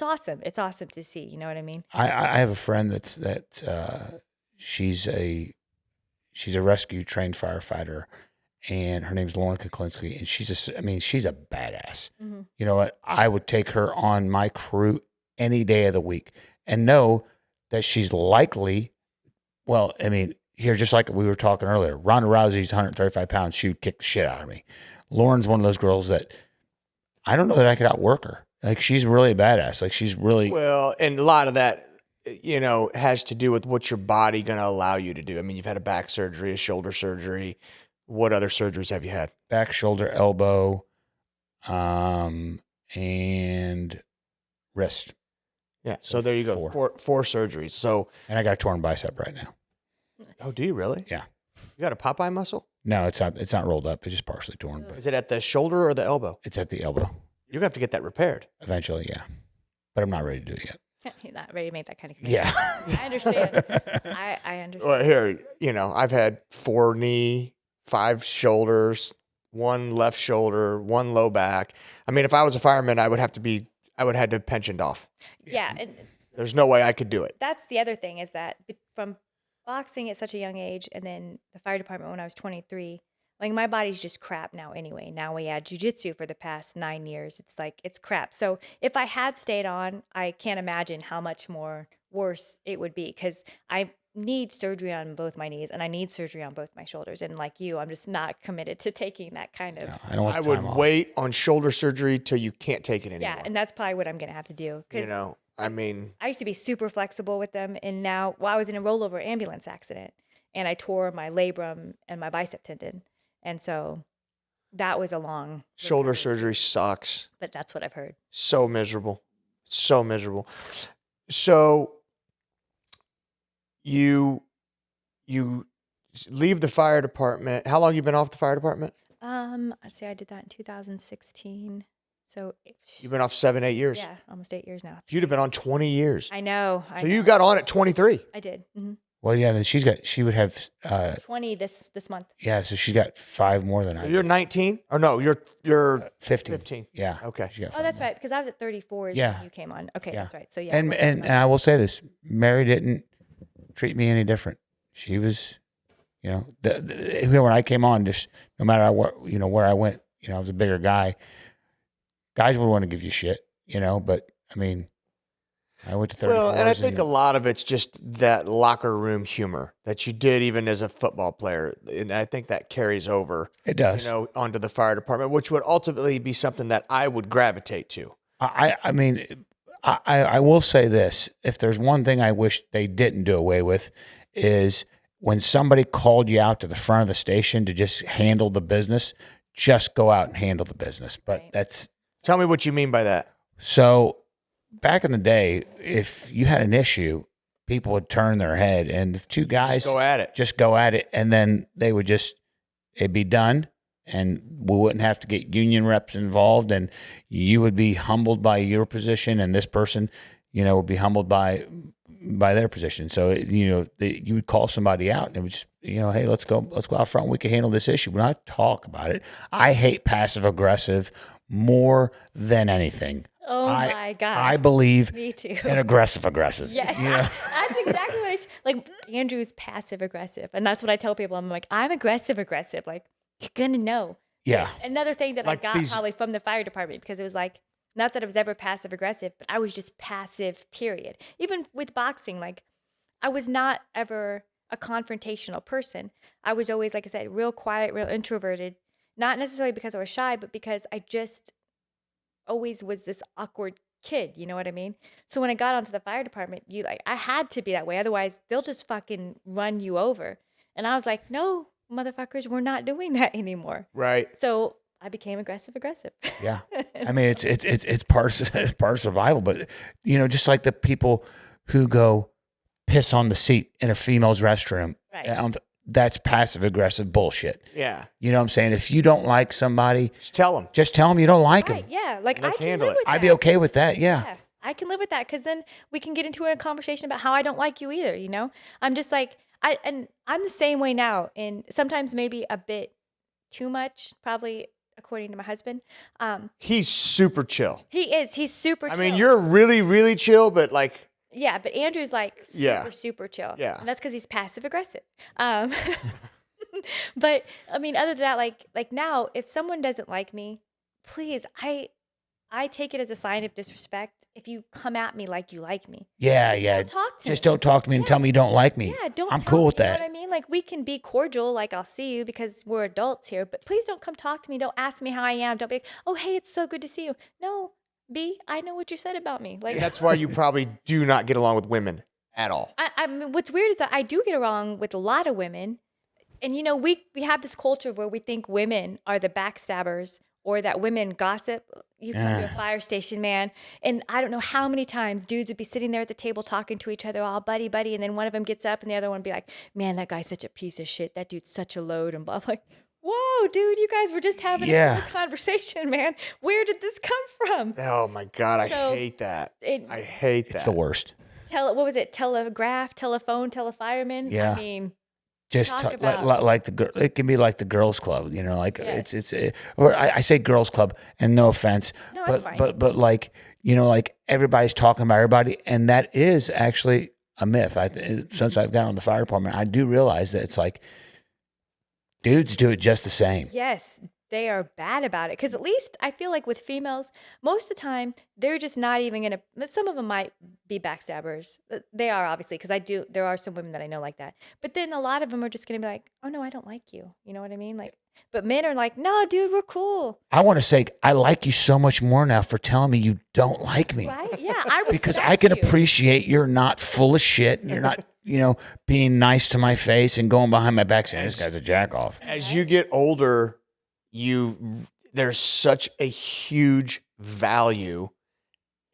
awesome. It's awesome to see. You know what I mean? I have a friend she's a rescue trained firefighter, and her name's Lauren Kuklinski, and she's a badass. Mm-hmm. You know what? I would take her on my crew any day of the week and know that she's likely, here, just like we were talking earlier, Ronda Rousey's 135 pounds. She would kick the shit out of me. Lauren's one of those girls that I don't know that I could outwork her. She's really a badass. She's really... Well, and a lot of that, has to do with what your body going to allow you to do. I mean, you've had a back surgery, a shoulder surgery. What other surgeries have you had? Back, shoulder, elbow, and wrist. Yeah. So there you go. Four surgeries. So, and I got a torn bicep right now. Oh, do you really? Yeah. You got a Popeye muscle? No, it's not rolled up. It's just partially torn. But is it at the shoulder or the elbow? It's at the elbow. You're gonna have to get that repaired eventually. Yeah, but I'm not ready to do it yet. You're not ready to make that kind of commitment. Yeah. I understand. I understand. Well, here, I've had 4 knee, 5 shoulders, 1 left shoulder, 1 low back. I mean, if I was a fireman, I would have to pensioned off. Yeah, and there's no way I could do it. that's the other thing is that from boxing at such a young age, and then the fire department when I was 23. Like my body's just crap now anyway. Now we had Jiu Jutsu for the past 9 years. It's like it's crap. So if I had stayed on, I can't imagine how much more worse it would be because I need surgery on both my knees and I need surgery on both my shoulders. And like you, I'm just not committed to taking that kind of. No, I don't want I the would time off. wait on shoulder surgery till you can't take it anymore. Yeah, and that's probably what I'm gonna have to do. 'Cause you know, I mean, I used to be super flexible with them, and now, well, I was in a rollover ambulance accident, and I tore my labrum and my bicep tendon, and so that was a long shoulder recovery, surgery sucks. but that's what I've heard. So miserable. So miserable. So you leave the fire department. How long you been off the fire department? I'd say I did that in 2016, so You've been off 7, 8 years. yeah, almost 8 years now. It's You'd have been on 20 years. I know. So you got on at 23. I did. Mm-hmm. Well, yeah, then she would have, 20 this month. yeah, so she's got 5 more than So I you're do. 19? Or no, you're 15. 15. Yeah. Okay. She got Oh, 5 that's more. right, because I was at 34 is Yeah. when you came on. Okay, Yeah. that's right. So yeah. And, we're and, both and I will say this, Mary didn't treat me any different. She was, you know, when I came on, just no matter where I went, I was a bigger guy. Guys would want to give you shit, but I mean, I went to 34. Well, and I think a lot of it's just that locker room humor that you did even as a football player. And I think that carries over, it does. onto the fire department, which would ultimately be something that I would gravitate to. I mean, I will say this. If there's one thing I wish they didn't do away with is when somebody called you out to the front of the station to just handle the business, just go out and handle the business. But Right. Tell me what you mean by that. So back in the day, if you had an issue, people would turn their head and the two guys Just go at it. just go at it, and then they would it'd be done, and we wouldn't have to get union reps involved, and you would be humbled by your position, and this person, would be humbled by their position. So you would call somebody out, and it would just hey, let's go out front. We can handle this issue. We're not talk about it. I hate passive aggressive more than anything. Oh my God. I believe Me too. in aggressive. Yes, that's exactly what it's like. Andrew's passive aggressive, and that's what I tell people. I'm like, I'm aggressive. Like you're gonna know. Yeah. Another thing that Like I got these- probably from the fire department because it was like not that I was ever passive aggressive, but I was just passive. Period. Even with boxing, like I was not ever a confrontational person. I was always, like I said, real quiet, real introverted. Not necessarily because I was shy, but because I just always was this awkward kid, you know what I mean? So when I got onto the fire department, I had to be that way. Otherwise, they'll just fucking run you over. And I was like, no, motherfuckers, we're not doing that anymore. Right. So I became aggressive. Yeah. I mean, it's part of survival, but just like the people who go piss on the seat in a female's restroom, Right. That's passive aggressive bullshit. Yeah. You know what I'm saying? If you don't like somebody, Just tell them. just tell them you don't like them. Right, yeah. Like Let's I can handle live it. with that. I'd be okay with that. Yeah. Yeah, I can live with that because then we can get into a conversation about how I don't like you either. I'm just like I'm the same way now, and sometimes maybe a bit too much, probably according to my husband. He's super chill. He is. He's super. I chill. mean, you're really, really chill, but like, Yeah, but Andrew's like super, Yeah. super chill. Yeah. And that's because he's passive aggressive. But I mean, other than that, like now, if someone doesn't like me, please, I take it as a sign of disrespect if you come at me like you like me. Yeah. Just Yeah. don't talk to Just me. don't talk to me and tell me you don't like me. Yeah, don't. I'm tell cool me, with you know that. what I mean? Like we can be cordial, like I'll see you because we're adults here, but please don't come talk to me. Don't ask me how I am. Don't be like, oh hey, it's so good to see you. No, B, I know what you said about me. Like that's why you probably do not get along with women at all. I mean, what's weird is that I do get along with a lot of women, and we have this culture where we think women are the backstabbers or that women gossip. You come to a fire station, man, and I don't know how many times dudes would be sitting there at the table talking to each other, all buddy, and then one of them gets up and the other one would be like, "Man, that guy's such a piece of shit. That dude's such a load," and blah. I'm like, whoa, dude, you guys were just having a good conversation, man. Where did this come from? Oh my God, I So, hate that. it- I hate that. It's the worst. What was it? Telegraph, telephone, telefireman. Yeah. I mean, Just Talk about- like the girl. It can be like the girls' club, like Yes. or I say girls' club, and no offense, No, but that's fine. but like like everybody's talking about everybody, and that is actually a myth. Since I've gotten on the fire department, I do realize that it's like dudes do it just the same. Yes, they are bad about it. Because at least I feel like with females, most of the time, they're just not even going to, some of them might be backstabbers. They are, obviously, because there are some women that I know like that. But then a lot of them are just going to be like, oh, no, I don't like you. You know what I mean? Like, but men are like, no, dude, we're cool. I want to say, I like you so much more now for telling me you don't like me. Right? Yeah, I respect Because I can you. appreciate you're not full of shit and you're not, being nice to my face and going behind my back saying, this guy's a jack off. As you get older, there's such a huge value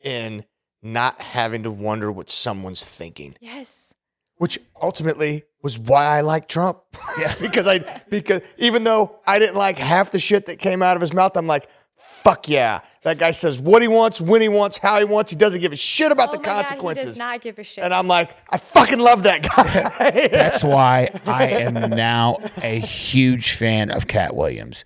in not having to wonder what someone's thinking. Yes. Which ultimately was why I like Trump. Yeah. because even though I didn't like half the shit that came out of his mouth, I'm like, fuck yeah. That guy says what he wants, when he wants, how he wants. He doesn't give a shit about the consequences. God, he does not give a shit. And I'm like, I fucking love that guy. That's why I am now a huge fan of Cat Williams.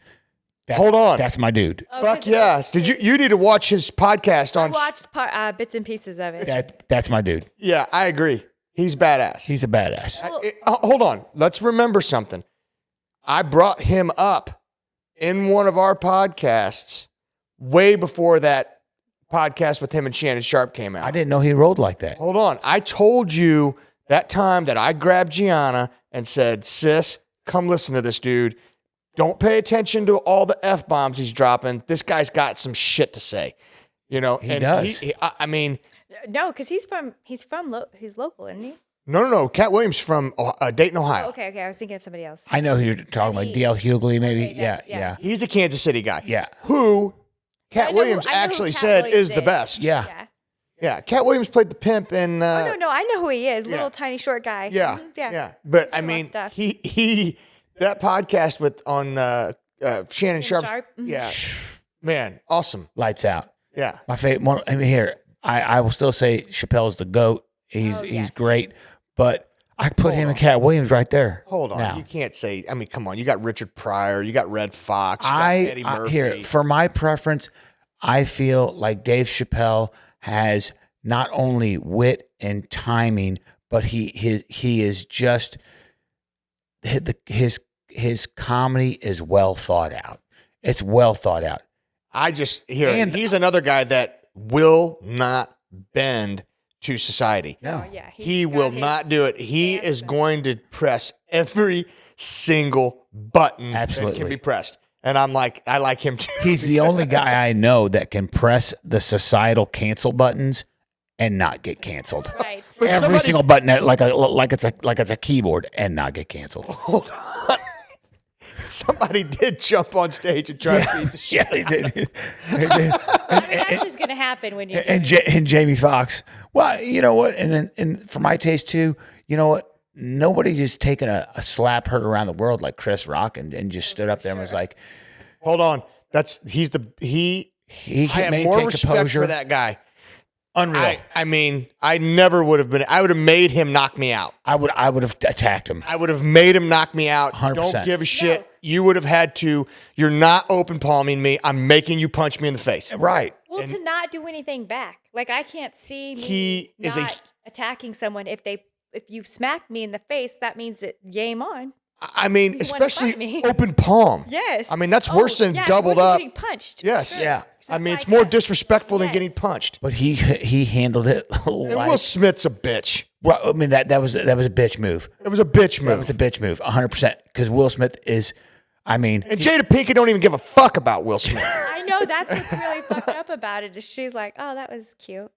Hold on. That's my dude. Fuck yes. You need to watch his podcast I on. watched bits and pieces of it. That's my dude. Yeah, I agree. He's badass. He's a badass. Hold on. Let's remember something. I brought him up in one of our podcasts way before that podcast with him and Shannon Sharp came out. I didn't know he rolled like that. Hold on. I told you that time that I grabbed Gianna and said, sis, come listen to this dude. Don't pay attention to all the F-bombs he's dropping. This guy's got some shit to say. He does. I mean... No, because he's local, isn't he? No. Cat Williams from Dayton, Ohio. Oh, okay. I was thinking of somebody else. I know who you're talking about. D.L. Hughley, maybe. Okay, Yeah. yeah. He's a Kansas City guy. Yeah. Who Cat Williams I know who actually Cat said Williams is the best. Yeah. Yeah. Cat Williams played the pimp in... No, I know who he is. Little tiny short guy. Yeah. Mhm, Yeah. But I He mean, wants stuff. he that podcast on Shannon Sharp. Mhm. Yeah. Man, awesome. Lights out. Yeah. My favorite one. I mean, here, I will still say Chappelle's the GOAT. He's yes. great. But I put him and Cat Williams right there. Hold on. Now. You can't say, I mean, come on. You got Richard Pryor. You got Red Fox. You got Eddie Murphy. Here, for my preference, I feel like Dave Chappelle has not only wit and timing, but he is just his comedy is well thought out. It's well thought out. He's another guy that will not bend to society. No. Oh, yeah. He will not do it. He is going to press every single button that Absolutely. can be pressed. And I'm like, I like him too. He's the only guy I know that can press the societal cancel buttons and not get canceled. Right. Every single button, like it's a keyboard, and not get canceled. Hold on. Somebody did jump on stage and try to beat the shit. Yeah, he did. I mean, that's just going to happen when you do it. And Jamie Foxx. Well, you know what? And for my taste too, you know what? Nobody's just taken a slap heard around the world like Chris Rock and just stood up there and was like, Hold on. He he I can have maintain more respect composure. for that guy. Unreal. I mean, I never would have been. I would have made him knock me out. I would have attacked him. I would have made him knock me out. 100%. Don't give a shit. You would have had to. You're not open palming me. I'm making you punch me in the face. Right. Well, to not do anything back. Like, I can't see me He is not attacking someone. If you smack me in the face, that means that game on. I mean, You wanna especially fight me. open palm. Yes. I mean, that's worse than yeah, doubled worse than up. getting punched. Yes. Sure. Yeah. I mean, it's Stuff more like that. disrespectful than Yes. getting punched. But he handled it And like. Will Smith's a bitch. Well, I mean that was a bitch move. It was a bitch That move. was a bitch move, 100%. Because Will Smith is, I mean, And Jada Pinkett don't even give a fuck about Will Smith. I know that's what's really fucked up about it. Is she's like, oh, that was cute.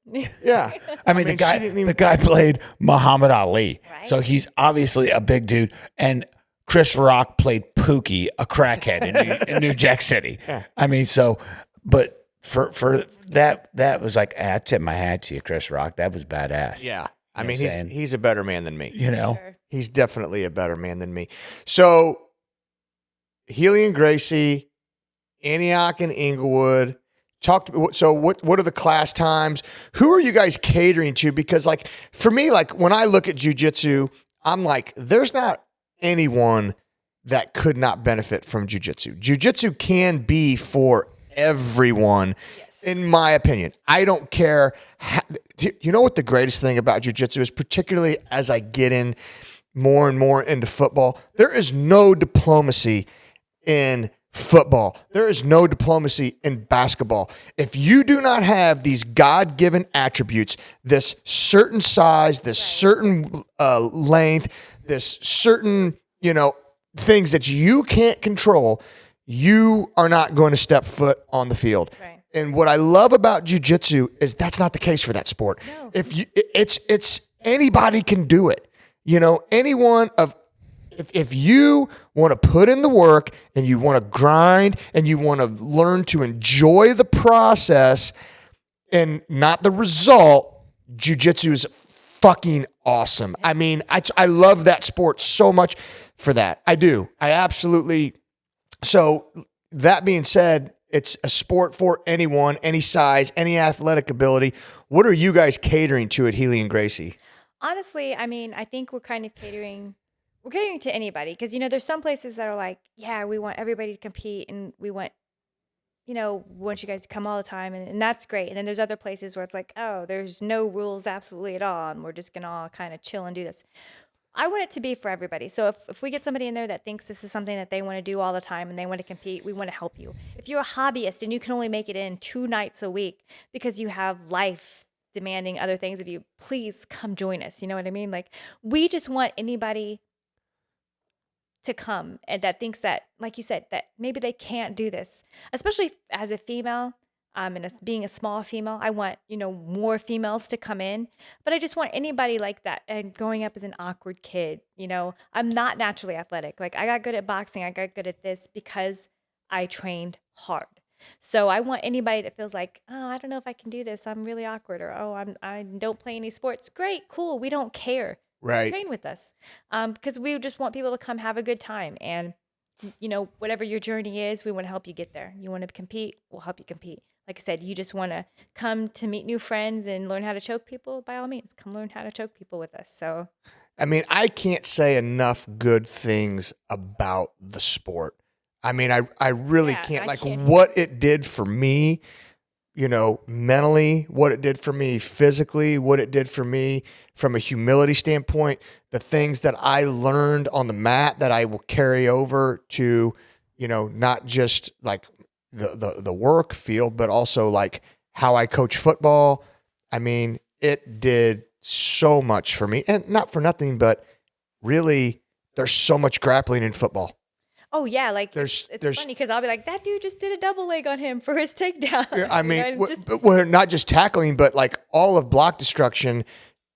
Yeah. I mean, she didn't even- the guy played Muhammad Ali, Right. so he's obviously a big dude. And Chris Rock played Pookie, a crackhead in New Jack City. I mean, but for that was like, I tip my hat to you, Chris Rock. That was badass. Yeah. I You know mean, what I'm saying? he's a better man than me. You know, Sure. He's definitely a better man than me. So, Healy and Gracie, Antioch and Inglewood. So what are the class times? Who are you guys catering to? Because like for me, like when I look at Jiu Jutsu, I'm like, there's not anyone that could not benefit from Jiu Jutsu. Jiu Jutsu can be for everyone. Yes. In my opinion, I don't care. You know what the greatest thing about jiu-jitsu is, particularly as I get in more and more into football? There is no diplomacy in football. There is no diplomacy in basketball. If you do not have these God-given attributes, this certain size, this certain length, this certain, things that you can't control, you are not going to step foot on the field. Right. And what I love about jiu-jitsu is that's not the case for that sport. No. It's anybody can do it. If you want to put in the work and you want to grind and you want to learn to enjoy the process and not the result, jiu-jitsu is fucking awesome. I mean, I love that sport so much for that. I do. I absolutely. So that being said, it's a sport for anyone, any size, any athletic ability. What are you guys catering to at Healy and Gracie? Honestly, I mean, I think we're kind of catering to anybody because, there's some places that are like, yeah, we want everybody to compete and we want, want you guys to come all the time. And that's great. And then there's other places where it's like, oh, there's no rules absolutely at all. And we're just going to all kind of chill and do this. I want it to be for everybody. So if we get somebody in there that thinks this is something that they want to do all the time and they want to compete, we want to help you. If you're a hobbyist and you can only make it in 2 nights a week because you have life demanding other things of you, please come join us. You know what I mean? Like, we just want anybody to come and that thinks that, like you said, that maybe they can't do this, especially as a female. And being a small female, I want, more females to come in, but I just want anybody like that. And growing up as an awkward kid, I'm not naturally athletic. Like, I got good at boxing. I got good at this because I trained hard. So I want anybody that feels like, oh, I don't know if I can do this. I'm really awkward, or I don't play any sports. Great, cool. We don't care. Right. Train with us, because we just want people to come have a good time. And whatever your journey is, we want to help you get there. You want to compete, we'll help you compete. Like I said, you just want to come to meet new friends and learn how to choke people, by all means, come learn how to choke people with us. So, I mean, I can't say enough good things about the sport. I mean, I really can't. What it did for me, mentally, what it did for me physically, what it did for me from a humility standpoint, the things that I learned on the mat that I will carry over to, not just like the work field, but also like how I coach football. I mean, it did so much for me, and not for nothing, but really there's so much grappling in football. oh yeah, like it's funny because I'll be like, that dude just did a double leg on him for his takedown. I mean, we're not just tackling, but like all of block destruction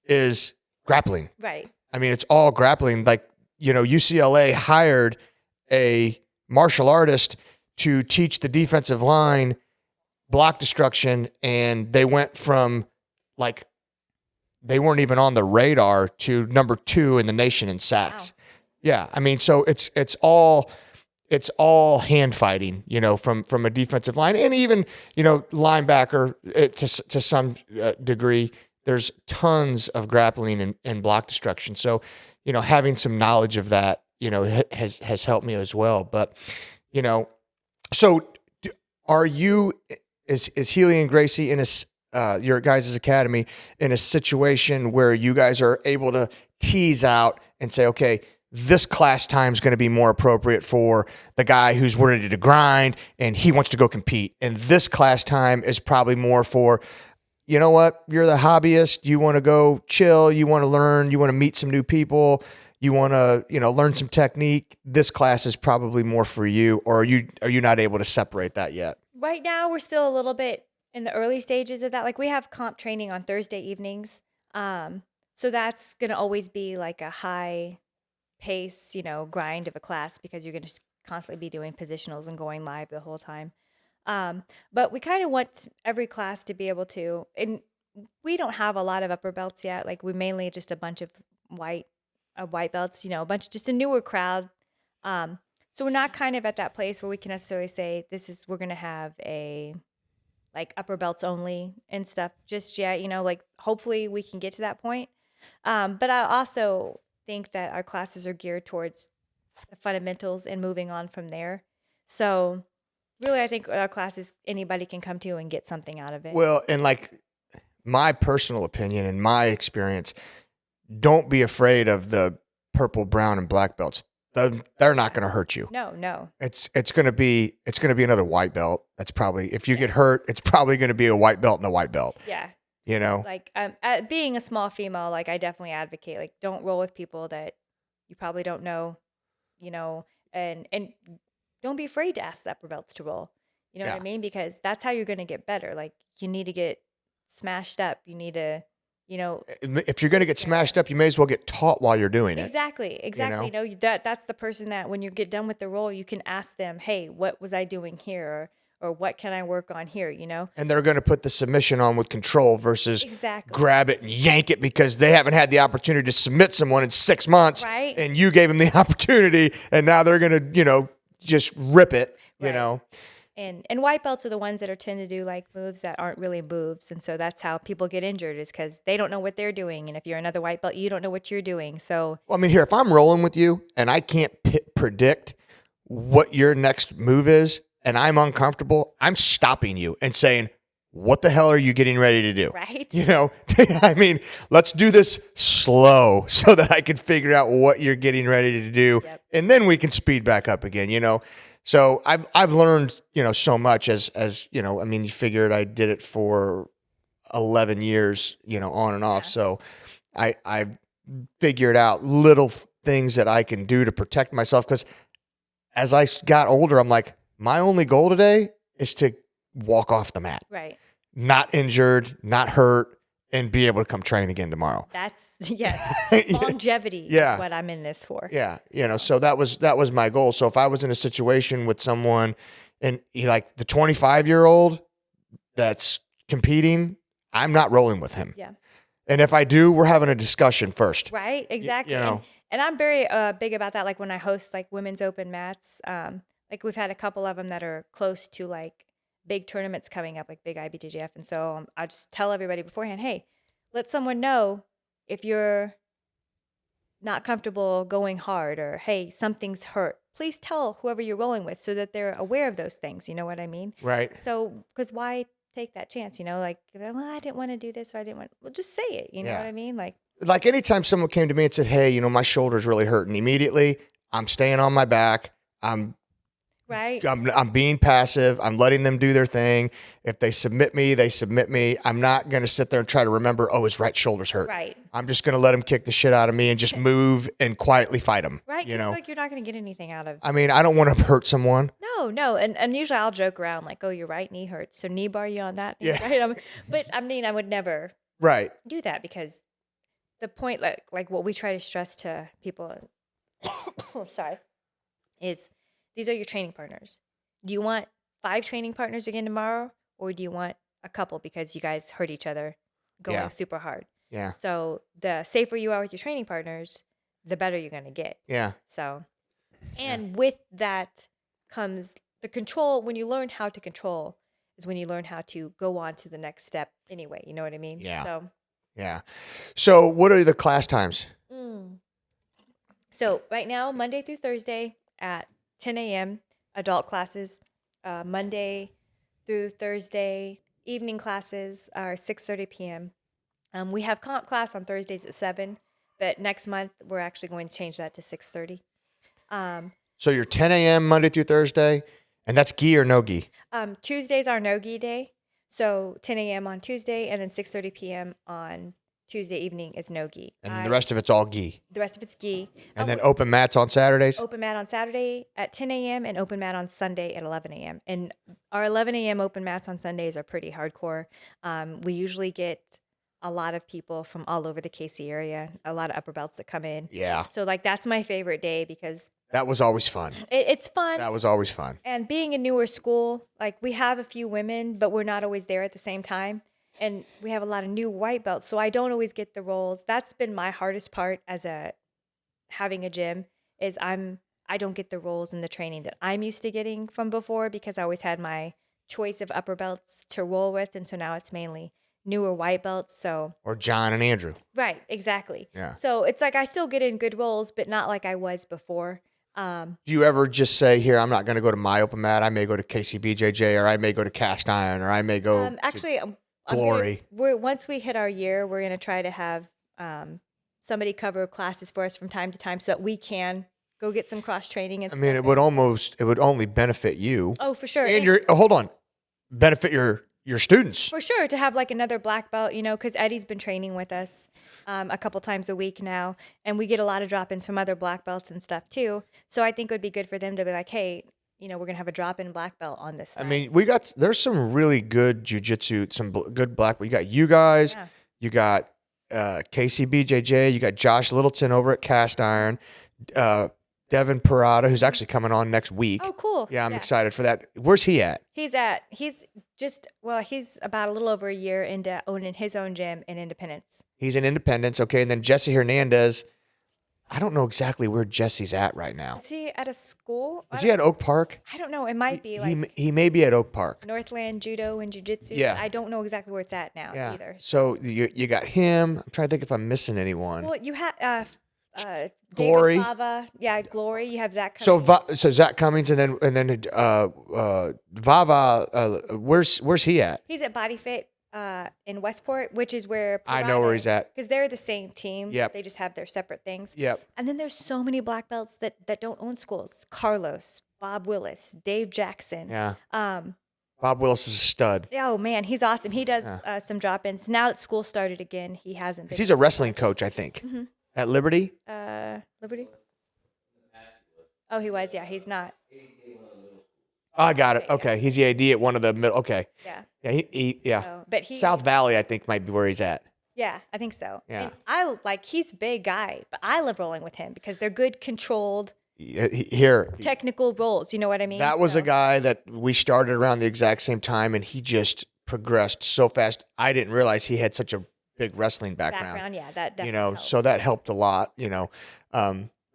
is grappling. Right. I mean, it's all grappling. Like, UCLA hired a martial artist to teach the defensive line block destruction, and they went from like they weren't even on the radar to number 2 in the nation in sacks. Wow. Yeah, I mean, so it's all hand fighting, from a defensive line, and even linebacker to some degree. There's tons of grappling and block destruction. So, having some knowledge of that, has helped me as well. But, so are you, is Healy and Gracie in your guys' academy in a situation where you guys are able to tease out and say, okay, this class time is going to be more appropriate for the guy who's ready to grind and he wants to go compete. And this class time is probably more for, you know what, you're the hobbyist, you want to go chill, you want to learn, you want to meet some new people, you want to, learn some technique. This class is probably more for you, or are you not able to separate that yet? Right now, we're still a little bit in the early stages of that. Like, we have comp training on Thursday evenings. So that's going to always be like a high pace, grind of a class because you're going to constantly be doing positionals and going live the whole time. But we kind of want every class to be able to, and we don't have a lot of upper belts yet. Like, we mainly just a bunch of white belts, just a newer crowd. So we're not kind of at that place where we can necessarily say we're going to have a like upper belts only and stuff just yet, like hopefully we can get to that point. But I also think that our classes are geared towards the fundamentals and moving on from there. So Really, I think our classes, anybody can come to and get something out of it. Well, and like my personal opinion and my experience, don't be afraid of the purple, brown, and black belts. They're not going to hurt you. No. It's going to be another white belt. That's probably, if you get hurt, it's probably going to be a white belt and a white belt. Yeah. You know, Like being a small female, like I definitely advocate, like don't roll with people that you probably don't know, you know, and don't be afraid to ask the upper belts to roll. You know what I mean? Because that's how you're going to get better. Like you need to get smashed up. You need to, you know, if you're going to get smashed up, you may as well get taught while you're doing it. Exactly. You know, that's the person that when you get done with the role, you can ask them, hey, what was I doing here? Or what can I work on here, you know? And they're going to put the submission on with control versus Exactly. grab it and yank it because they haven't had the opportunity to submit someone in 6 months. Right. And you gave them the opportunity, and now they're going to, you know, just rip it, you Right. know? And white belts are the ones that are tend to do like moves that aren't really moves. And so that's how people get injured is because they don't know what they're doing. And if you're another white belt, you don't know what you're doing. So, Well, I mean, here, if I'm rolling with you and I can't predict what your next move is and I'm uncomfortable, I'm stopping you and saying, what the hell are you getting ready to do? right? You know, I mean, let's do this slow so that I can figure out what you're getting ready to do. Yep. And then we can speed back up again, you know? So I've learned, you know, so much as, you know, I mean, you figured I did it for 11 years, you know, on and off. Yeah. So I figured out little things that I can do to protect myself. Cause as I got older, I'm like, my only goal today is to walk off the mat, Right. not injured, not hurt, and be able to come train again tomorrow. That's, yes. Longevity Yeah. is what I'm in this for. Yeah, you know, so that was my goal. So if I was in a situation with someone and like the 25-year-old that's competing, I'm not rolling with him. Yeah. And if I do, we're having a discussion first. Right. Exactly. you know. And I'm very big about that. Like when I host like women's open mats, like we've had a couple of them that are close to like big tournaments coming up, like big IBJJF. And so I just tell everybody beforehand, hey, let someone know if you're not comfortable going hard or, hey, something's hurt. Please tell whoever you're rolling with so that they're aware of those things. You know what I mean? Right. So, because why take that chance? You know, like, well, I didn't want to do this or I didn't want, well, just say it. You know Yeah. what I mean? Like anytime someone came to me and said, hey, you know, my shoulder's really hurting, immediately I'm staying on my back. Right. I'm being passive. I'm letting them do their thing. If they submit me, they submit me. I'm not going to sit there and try to remember, oh, his right shoulder's hurt. Right. I'm just going to let him kick the shit out of me and just move and quietly fight him. Right. You know, Like you're not going to get anything out of. I mean, I don't want to hurt someone. No. And usually I'll joke around like, oh, your right knee hurts. So knee bar you on that. Knee, Yeah. Right. But I mean, I would never Right. do that because the point, like what we try to stress to people, is these are your training partners. Do you want 5 training partners again tomorrow, or do you want a couple because you guys hurt each other going super hard? Yeah. So the safer you are with your training partners, the better you're going to get. Yeah. So, and with that comes the control. When you learn how to control is when you learn how to go on to the next step anyway. You know what I mean? Yeah. So, Yeah. So what are the class times? so right now, Monday through Thursday at 10 a.m., adult classes. Monday through Thursday, evening classes are 6:30 p.m. We have comp class on Thursdays at 7, but next month we're actually going to change that to 6:30. So you're 10 a.m. Monday through Thursday, and that's gi or no gi? Tuesdays are no-gi day, so 10 a.m. on Tuesday, and then 6:30 p.m. on Tuesday evening is no-gi. And the rest of it's all gi. The rest of it's gi. And then open mats on Saturdays? Open mat on Saturday at 10 a.m. and open mat on Sunday at 11 a.m. And our 11 a.m. open mats on Sundays are pretty hardcore. We usually get a lot of people from all over the KC area, a lot of upper belts that come in. Yeah. So like that's my favorite day because That was always fun. it's fun. That was always fun. And being a newer school, like we have a few women, but we're not always there at the same time. And we have a lot of new white belts, so I don't always get the roles. That's been my hardest part as having a gym is I don't get the roles in the training that I'm used to getting from before because I always had my choice of upper belts to roll with, and so now it's mainly newer white belts. So Or John and Andrew. right, exactly. Yeah. So it's like I still get in good roles, but not like I was before. Do you ever just say, here, I'm not going to go to my open mat. I may go to KCBJJ, or I may go to Cast Iron, or I may go Actually, Glory. Once we hit our year, we're going to try to have somebody cover classes for us from time to time so that we can go get some cross training and I stuff. mean, it would only benefit you. Oh, for sure. And hold on, benefit your students. For sure, to have like another black belt, because Eddie's been training with us a couple times a week now, and we get a lot of drop-ins from other black belts and stuff too. So I think it would be good for them to be like, hey, we're going to have a drop-in black belt on this I night. mean, there's some really good jiu-jitsu, some good black belt. You got you guys, Yeah. you got KCBJJ, you got Josh Littleton over at Cast Iron, Devin Parada, who's actually coming on next week. Oh, cool. Yeah, I'm excited for that. Where's he at? He's about a little over a year into owning his own gym in Independence. He's in Independence, okay. And then Jesse Hernandez, I don't know exactly where Jesse's at right now. Is he at a school? Is he at Oak Park? I don't know. It might be like He may be at Oak Park. Northland Judo and Jiu Jutsu. Yeah. I don't know exactly where it's at now Yeah. either. So you got him. I'm trying to think if I'm missing anyone. Well, you have Glory. David Fava. Yeah, Glory. You have Zach. So Cummings. so Zach Cummings, and then Vava. Where's he at? He's at Body Fit in Westport, which is where I know where he's at. because they're the same team. Yep. They just have their separate things. Yep. And then there's so many black belts that don't own schools. Carlos, Bob Willis, Dave Jackson. Yeah. Bob Willis is a stud. Oh man, he's awesome. He does some drop-ins. Now that school started again, he hasn't been. 'Cause he's a wrestling coach, I think, at Liberty. Liberty. Oh, he was. Yeah, he's not. Oh, I got it. Okay, he's the AD at one of the middle. Okay. Yeah. Yeah. So, but he. South Valley, I think, might be where he's at. Yeah, I think so. Yeah. And he's a big guy, but I love rolling with him because they're good, controlled, Here, technical rolls. You know what I mean? that was a So- guy that we started around the exact same time, and he just progressed so fast. I didn't realize he had such a big wrestling background. Yeah, that definitely helps. So that helped a lot.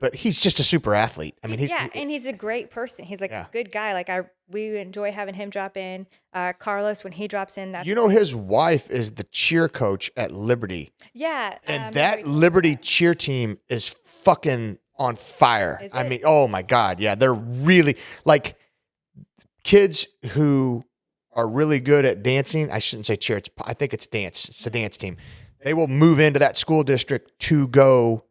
But he's just a super athlete. I mean, and he's a great person. He's like a good guy. We enjoy having him drop in. Carlos, when he drops in, that's his wife is the cheer coach at Liberty, yeah. and Mary that Liberty Ortega. cheer team is fucking on fire. Is I it? mean, oh my God, yeah, they're really like kids who are really good at dancing. I shouldn't say cheer. I think it's dance. It's a dance team. They will move into that school district to go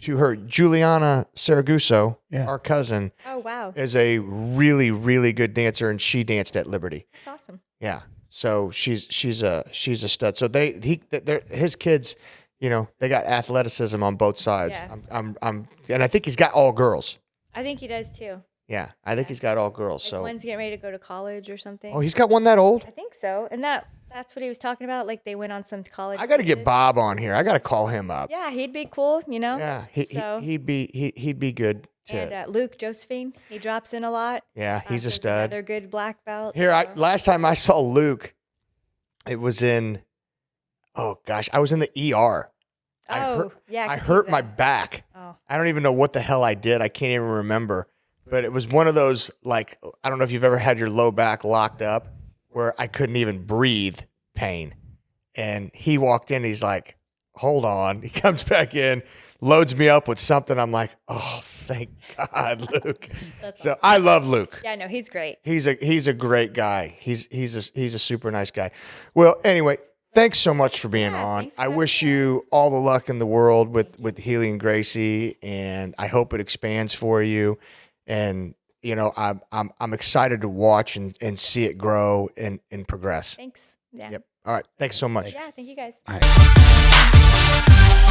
to her. Juliana Saraguso, our cousin, Oh wow, is a really, really good dancer, and she danced at Liberty. that's awesome. Yeah. So she's a stud. So his kids, they got athleticism on both sides. Yeah. And I think he's got all girls. I think he does too. Yeah, I think he's got all girls. Like So one's getting ready to go to college or something. he's got one that old. I think so, and that's what he was talking about. Like they went on some college. I got to get visit. Bob on here. I got to call him up. Yeah, he'd be cool. Yeah, So- he'd be good too. And Luke Josephine, he drops in a lot. Yeah, he's a So stud. Another good black belt. Here, so- last time I saw Luke, it was in. Oh gosh, I was in the ER. Oh, yeah. I 'cause hurt he's my back. Oh, I don't even know what the hell I did. I can't even remember. But it was one of those, like, I don't know if you've ever had your low back locked up where I couldn't even breathe pain. And he walked in. He's like, hold on. He comes back in, loads me up with something. I'm like, oh, thank God, Luke. That's So I love Luke. yeah. No, he's great. He's a great guy. He's a super nice guy. Well, anyway, thanks so much for being Yeah, on. thanks for I having wish me on. you all the luck in the world with Healy and Gracie, and I hope it expands for you. And I'm excited to watch and see it grow and progress. Thanks. Yeah. Yep. All right. Thanks so much. Yeah. Thank you guys. All right.